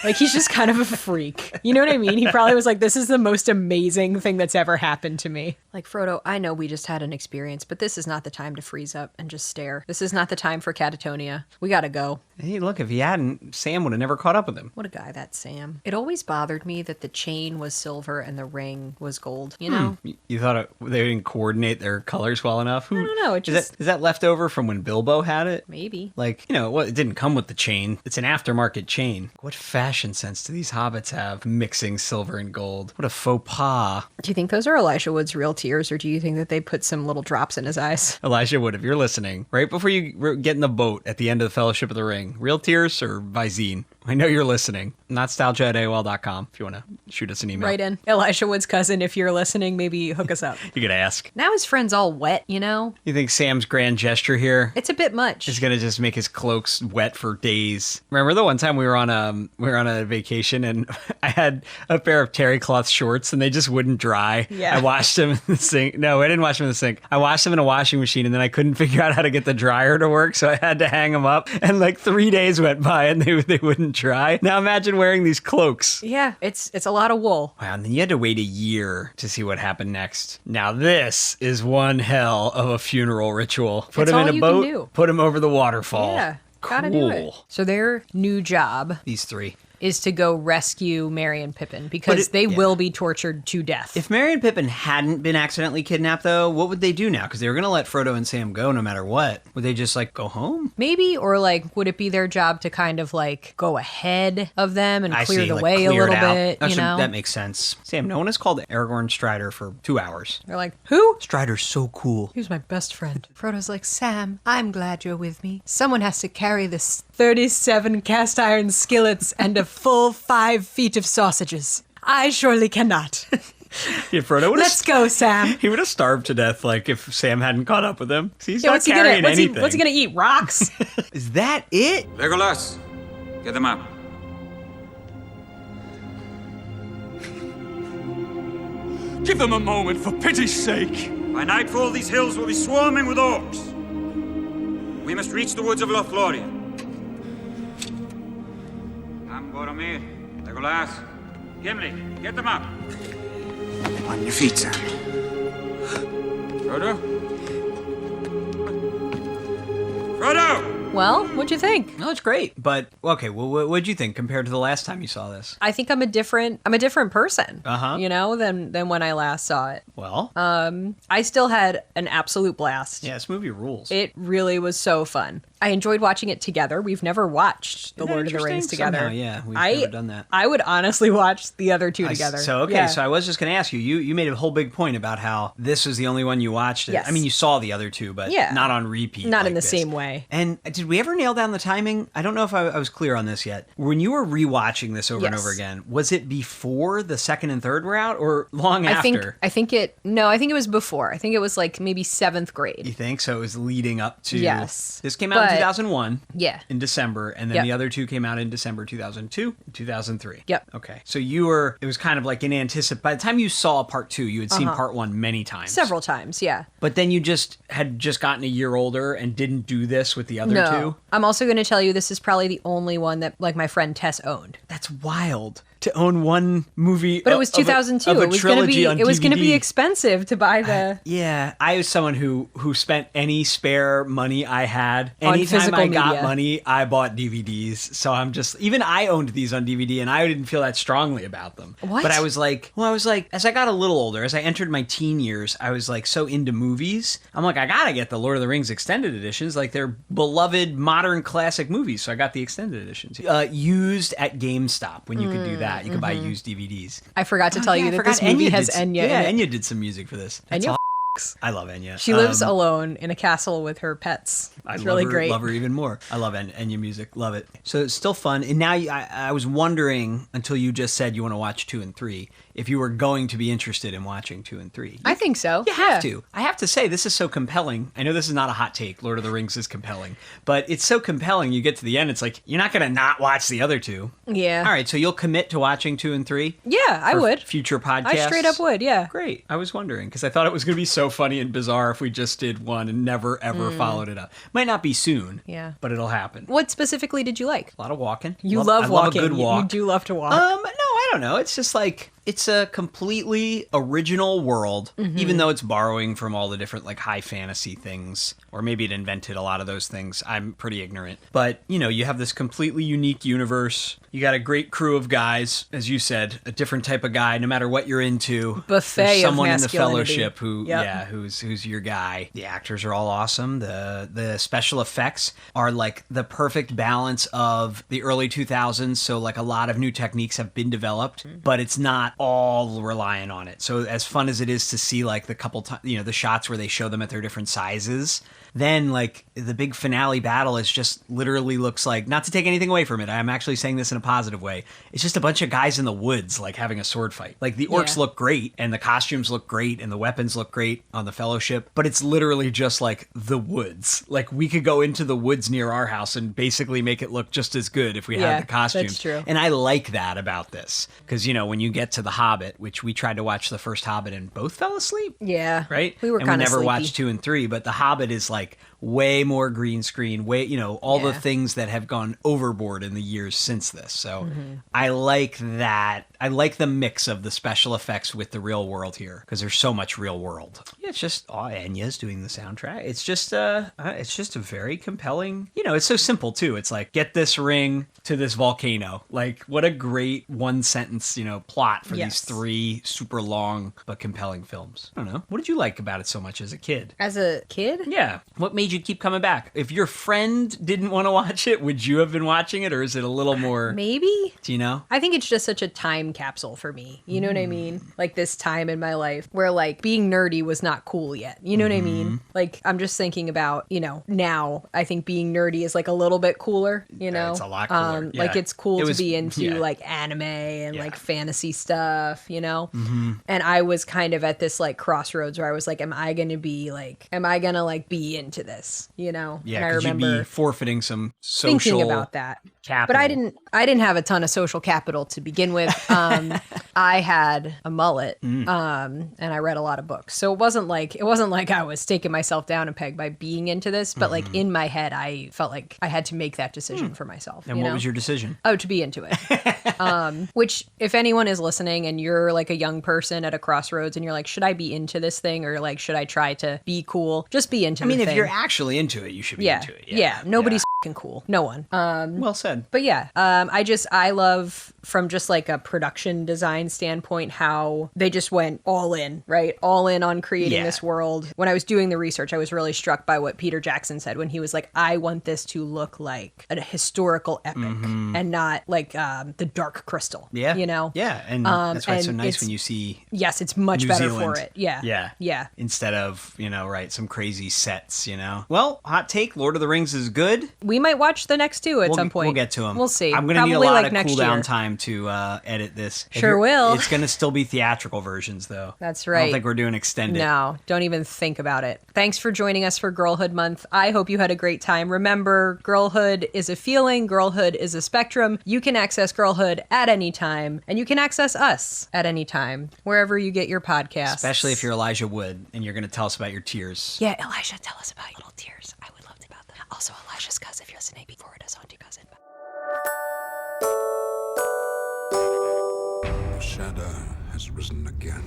Like, he's just kind of a freak. You know what I mean? He probably was like, this is the most amazing thing that's ever happened to me. Like, Frodo, I know we just had an experience, but this is not the time to freeze up and just stare. This is not the time for catatonia. We gotta go. Hey, look, if he hadn't, Sam would have never caught up with him. What a guy, that Sam. It always bothered me that the chain was silver and the ring was gold, you know? You thought they didn't coordinate their colors well enough? I don't know, it Is that left over from when Bilbo had it? Maybe. Like, you know, well, it didn't come with the chain. It's an aftermarket chain. What fashion sense do these hobbits have mixing silver and gold? What a faux pas. Do you think those are Elisha Wood's real tears, or do you think that they put some little drops in his eyes? Elijah Wood, if you're listening, right before you get in the boat at the end of the Fellowship of the Ring, real tears or Visine? I know you're listening. Not-Stalgia@AOL.com if you want to shoot us an email. Right in. Elisha Wood's cousin, if you're listening, maybe hook us up. You could ask. Now his friend's all wet, you know? You think Sam's grand gesture here It's a bit much. is gonna just make his cloaks wet for days? Remember the one time we were on a vacation and I had a pair of terry cloth shorts and they just wouldn't dry. Yeah. I washed them in the sink. No, I didn't wash them in the sink. I washed them in a washing machine and then I couldn't figure out how to get the dryer to work, so I had to hang them up. And like 3 days went by and they wouldn't dry. Now imagine wearing these cloaks. Yeah, it's a lot of wool. Wow, and then you had to wait a year to see what happened next. Now this is one hell of a funeral ritual. Put That's him all in a you boat, can do. put him over the waterfall. Yeah, gotta cool. do it. So their new job These three. is to go rescue Merry and Pippin because they will be tortured to death. If Merry and Pippin hadn't been accidentally kidnapped, though, what would they do now? Because they were going to let Frodo and Sam go no matter what. Would they just, like, go home? Maybe, or like, would it be their job to kind of like go ahead of them and I clear see, the like, way a clear it little out. bit, you Actually, know? that makes sense. Sam, no one has called Aragorn Strider for 2 hours. They're like, who? Strider's so cool. He was my best friend. Frodo's like, Sam, I'm glad you're with me. Someone has to carry this 37 cast iron skillets and a full 5 feet of sausages. I surely cannot. Yeah, Frodo would Let's go, Sam. He would have starved to death, like, if Sam hadn't caught up with him. See, he's Yeah, not what's he gonna? carrying anything. What's he gonna eat? Rocks? Is that it? Legolas, get them up. Give them a moment, for pity's sake. By nightfall, these hills will be swarming with orcs. We must reach the woods of Lothlorien. Come, Boromir, Legolas, Gimli, get them up. On your feet, Sam. Frodo? Frodo! Well, what'd you think? No, it's great. But, okay, well, what'd you think compared to the last time you saw this? I think I'm a different person. Uh-huh. You know, than when I last saw it. Well, I still had an absolute blast. yeah, this movie rules. It really was so fun. I enjoyed watching it together. We've never watched The Isn't that Lord of the Rings interesting? together. Somehow, yeah, we've never done that. I would honestly watch the other two I- together. So, okay, Yeah. so I was just going to ask you, you made a whole big point about how this was the only one you watched. Yes. I mean, you saw the other two, but Yeah. not on repeat. Not like in the this. same way. And did we ever nail down the timing? I don't know if I was clear on this yet. When you were rewatching this over and Yes. over again, was it before the second and third were out or long I after? think it was before. I think it was like maybe 7th grade. You think? So it was leading up to... Yes. This came out in But- 2001. Yeah. In December, and then Yep. the other two came out in December 2002 and 2003. Yep. Okay. So it was kind of like in anticipation. By the time you saw part two, you had seen part one many times. Several times, yeah. But then you had just gotten a year older and didn't do this with the other No. two. I'm also going to tell you this is probably the only one that like my friend Tess owned. That's wild. to own one movie. But it was 2002. Of a It was going to trilogy be. on It was going to be DVD. expensive to buy the. Yeah, I was someone who spent any spare money I had. On Anytime physical I got media. money, I bought DVDs. So I'm just, even I owned these on DVD and I didn't feel that strongly about them. What? But I was like, as I got a little older, as I entered my teen years, I was like so into movies. I'm like, I gotta get the Lord of the Rings extended editions. Like they're beloved modern classic movies. So I got the extended editions. Used at GameStop when you could do that. You could buy used DVDs. I forgot to tell you I that forgot this movie Enya has did Enya Yeah, in it. Enya did some music for this. That's Enya all. I love Enya. She lives alone in a castle with her pets. It's really great. Love her even more. I love Enya music. Love it. So it's still fun. And now I was wondering, until you just said you want to watch 2 and 3, if you were going to be interested in watching 2 and 3. I think so. You have to. I have to say, this is so compelling. I know this is not a hot take. Lord of the Rings is compelling. But it's so compelling, you get to the end, it's like, you're not going to not watch the other 2. Yeah. All right, so you'll commit to watching 2 and 3? Yeah, I for would. Future podcasts? I straight up would, yeah. Great. I was wondering, because I thought it was going to be so funny and bizarre if we just did one and never, ever followed it up. Might not be soon. Yeah. But it'll happen. What specifically did you like? A lot of walking. You I love walking. a good walk. You do love to walk. No, I don't know. It's just like, it's a completely original world, even though it's borrowing from all the different like high fantasy things, or maybe it invented a lot of those things. I'm pretty ignorant. But, you have this completely unique universe. You got a great crew of guys, as you said, a different type of guy, no matter what you're into. Buffet There's of someone in the masculinity. fellowship who, Yep. who's your guy. The actors are all awesome. The special effects are like the perfect balance of the early 2000s. So like a lot of new techniques have been developed, but it's not all reliant on it. So as fun as it is to see like the couple times, the shots where they show them at their different sizes, then like the big finale battle is just literally looks like, not to take anything away from it, I'm actually saying this in a positive way, it's just a bunch of guys in the woods like having a sword fight. Like the orcs Yeah. look great and the costumes look great and the weapons look great on the Fellowship, but it's literally just like the woods. Like we could go into the woods near our house and basically make it look just as good if we Yeah, had the costumes. that's true. And I like that about this because, when you get to The Hobbit, which we tried to watch the first Hobbit and both fell asleep. Yeah. Right? We were and kind we of never sleepy. watched 2 and 3, but The Hobbit is like way more green screen, all the Yeah. things that have gone overboard in the years since this. So Mm-hmm. I like that. I like the mix of the special effects with the real world here because there's so much real world. Yeah, it's just Enya's doing the soundtrack. It's just a very compelling. It's so simple too. It's like get this ring to this volcano. Like what a great one sentence plot for Yes. these 3 super long but compelling films. I don't know. What did you like about it so much as a kid? As a kid? Yeah. What made you keep coming back? If your friend didn't want to watch it, would you have been watching it, or is it a little more? Maybe. Do you know? I think it's just such a time capsule for me. You know what I mean? Like this time in my life where like being nerdy was not cool yet. You know what I mean? Like I'm just thinking about, now I think being nerdy is like a little bit cooler, It's a lot cooler. Like Yeah. it's cool It to was- be into yeah. like anime and Yeah. like fantasy stuff, And I was kind of at this like crossroads where I was like, am I going to be into this, Yeah, And I because you'd remember be forfting some social thinking about that. capital. But I didn't have a ton of social capital to begin with. I had a mullet, and I read a lot of books. So it wasn't like I was taking myself down a peg by being into this, but like in my head, I felt like I had to make that decision for myself. And what was your decision? Oh, to be into it. Which, if anyone is listening and you're like a young person at a crossroads and you're like, should I be into this thing or like, should I try to be cool? Just be into I mean, the if thing. you're actually into it, you should be yeah. into it. Yeah. Nobody's f***ing cool. No one. Well said. But yeah, I love from just like a production design standpoint how they just went all in, right? All in on creating Yeah. this world. When I was doing the research, I was really struck by what Peter Jackson said when he was like, I want this to look like a historical epic and not like the Dark Crystal. Yeah. Yeah, and that's why it's so and nice it's- when you see Yes, it's much New better Zealand. for it. Yeah. Yeah. Yeah. Instead of, some crazy sets, Well, hot take, Lord of the Rings is good. We might watch the next two at some point. We'll get to them. We'll see. I'm going to need a Probably lot like of next cool down year. time to edit this. If Sure you're- will. It's going to still be theatrical versions, though. That's I right. don't think we're doing extended. No, don't even think about it. Thanks for joining us for Girlhood Month. I hope you had a great time. Remember, girlhood is a feeling, girlhood is a spectrum. You can access girlhood at any time, and you can access us at any time, wherever you get your podcasts. Especially if you're Elijah Wood and you're going to tell us about your tears. Yeah, Elijah, tell us about your little tears. I would love to about that. Also, Elijah's cousin, if you're listening, forward us on to cousin. Your shadow has risen again.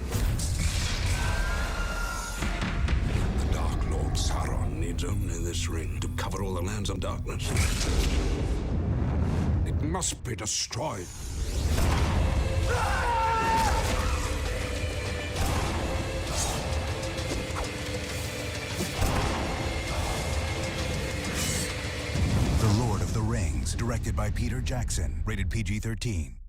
The Dark Lord Sauron needs only this ring to cover all the lands of darkness. It must be destroyed. The Lord of the Rings, directed by Peter Jackson, rated PG-13.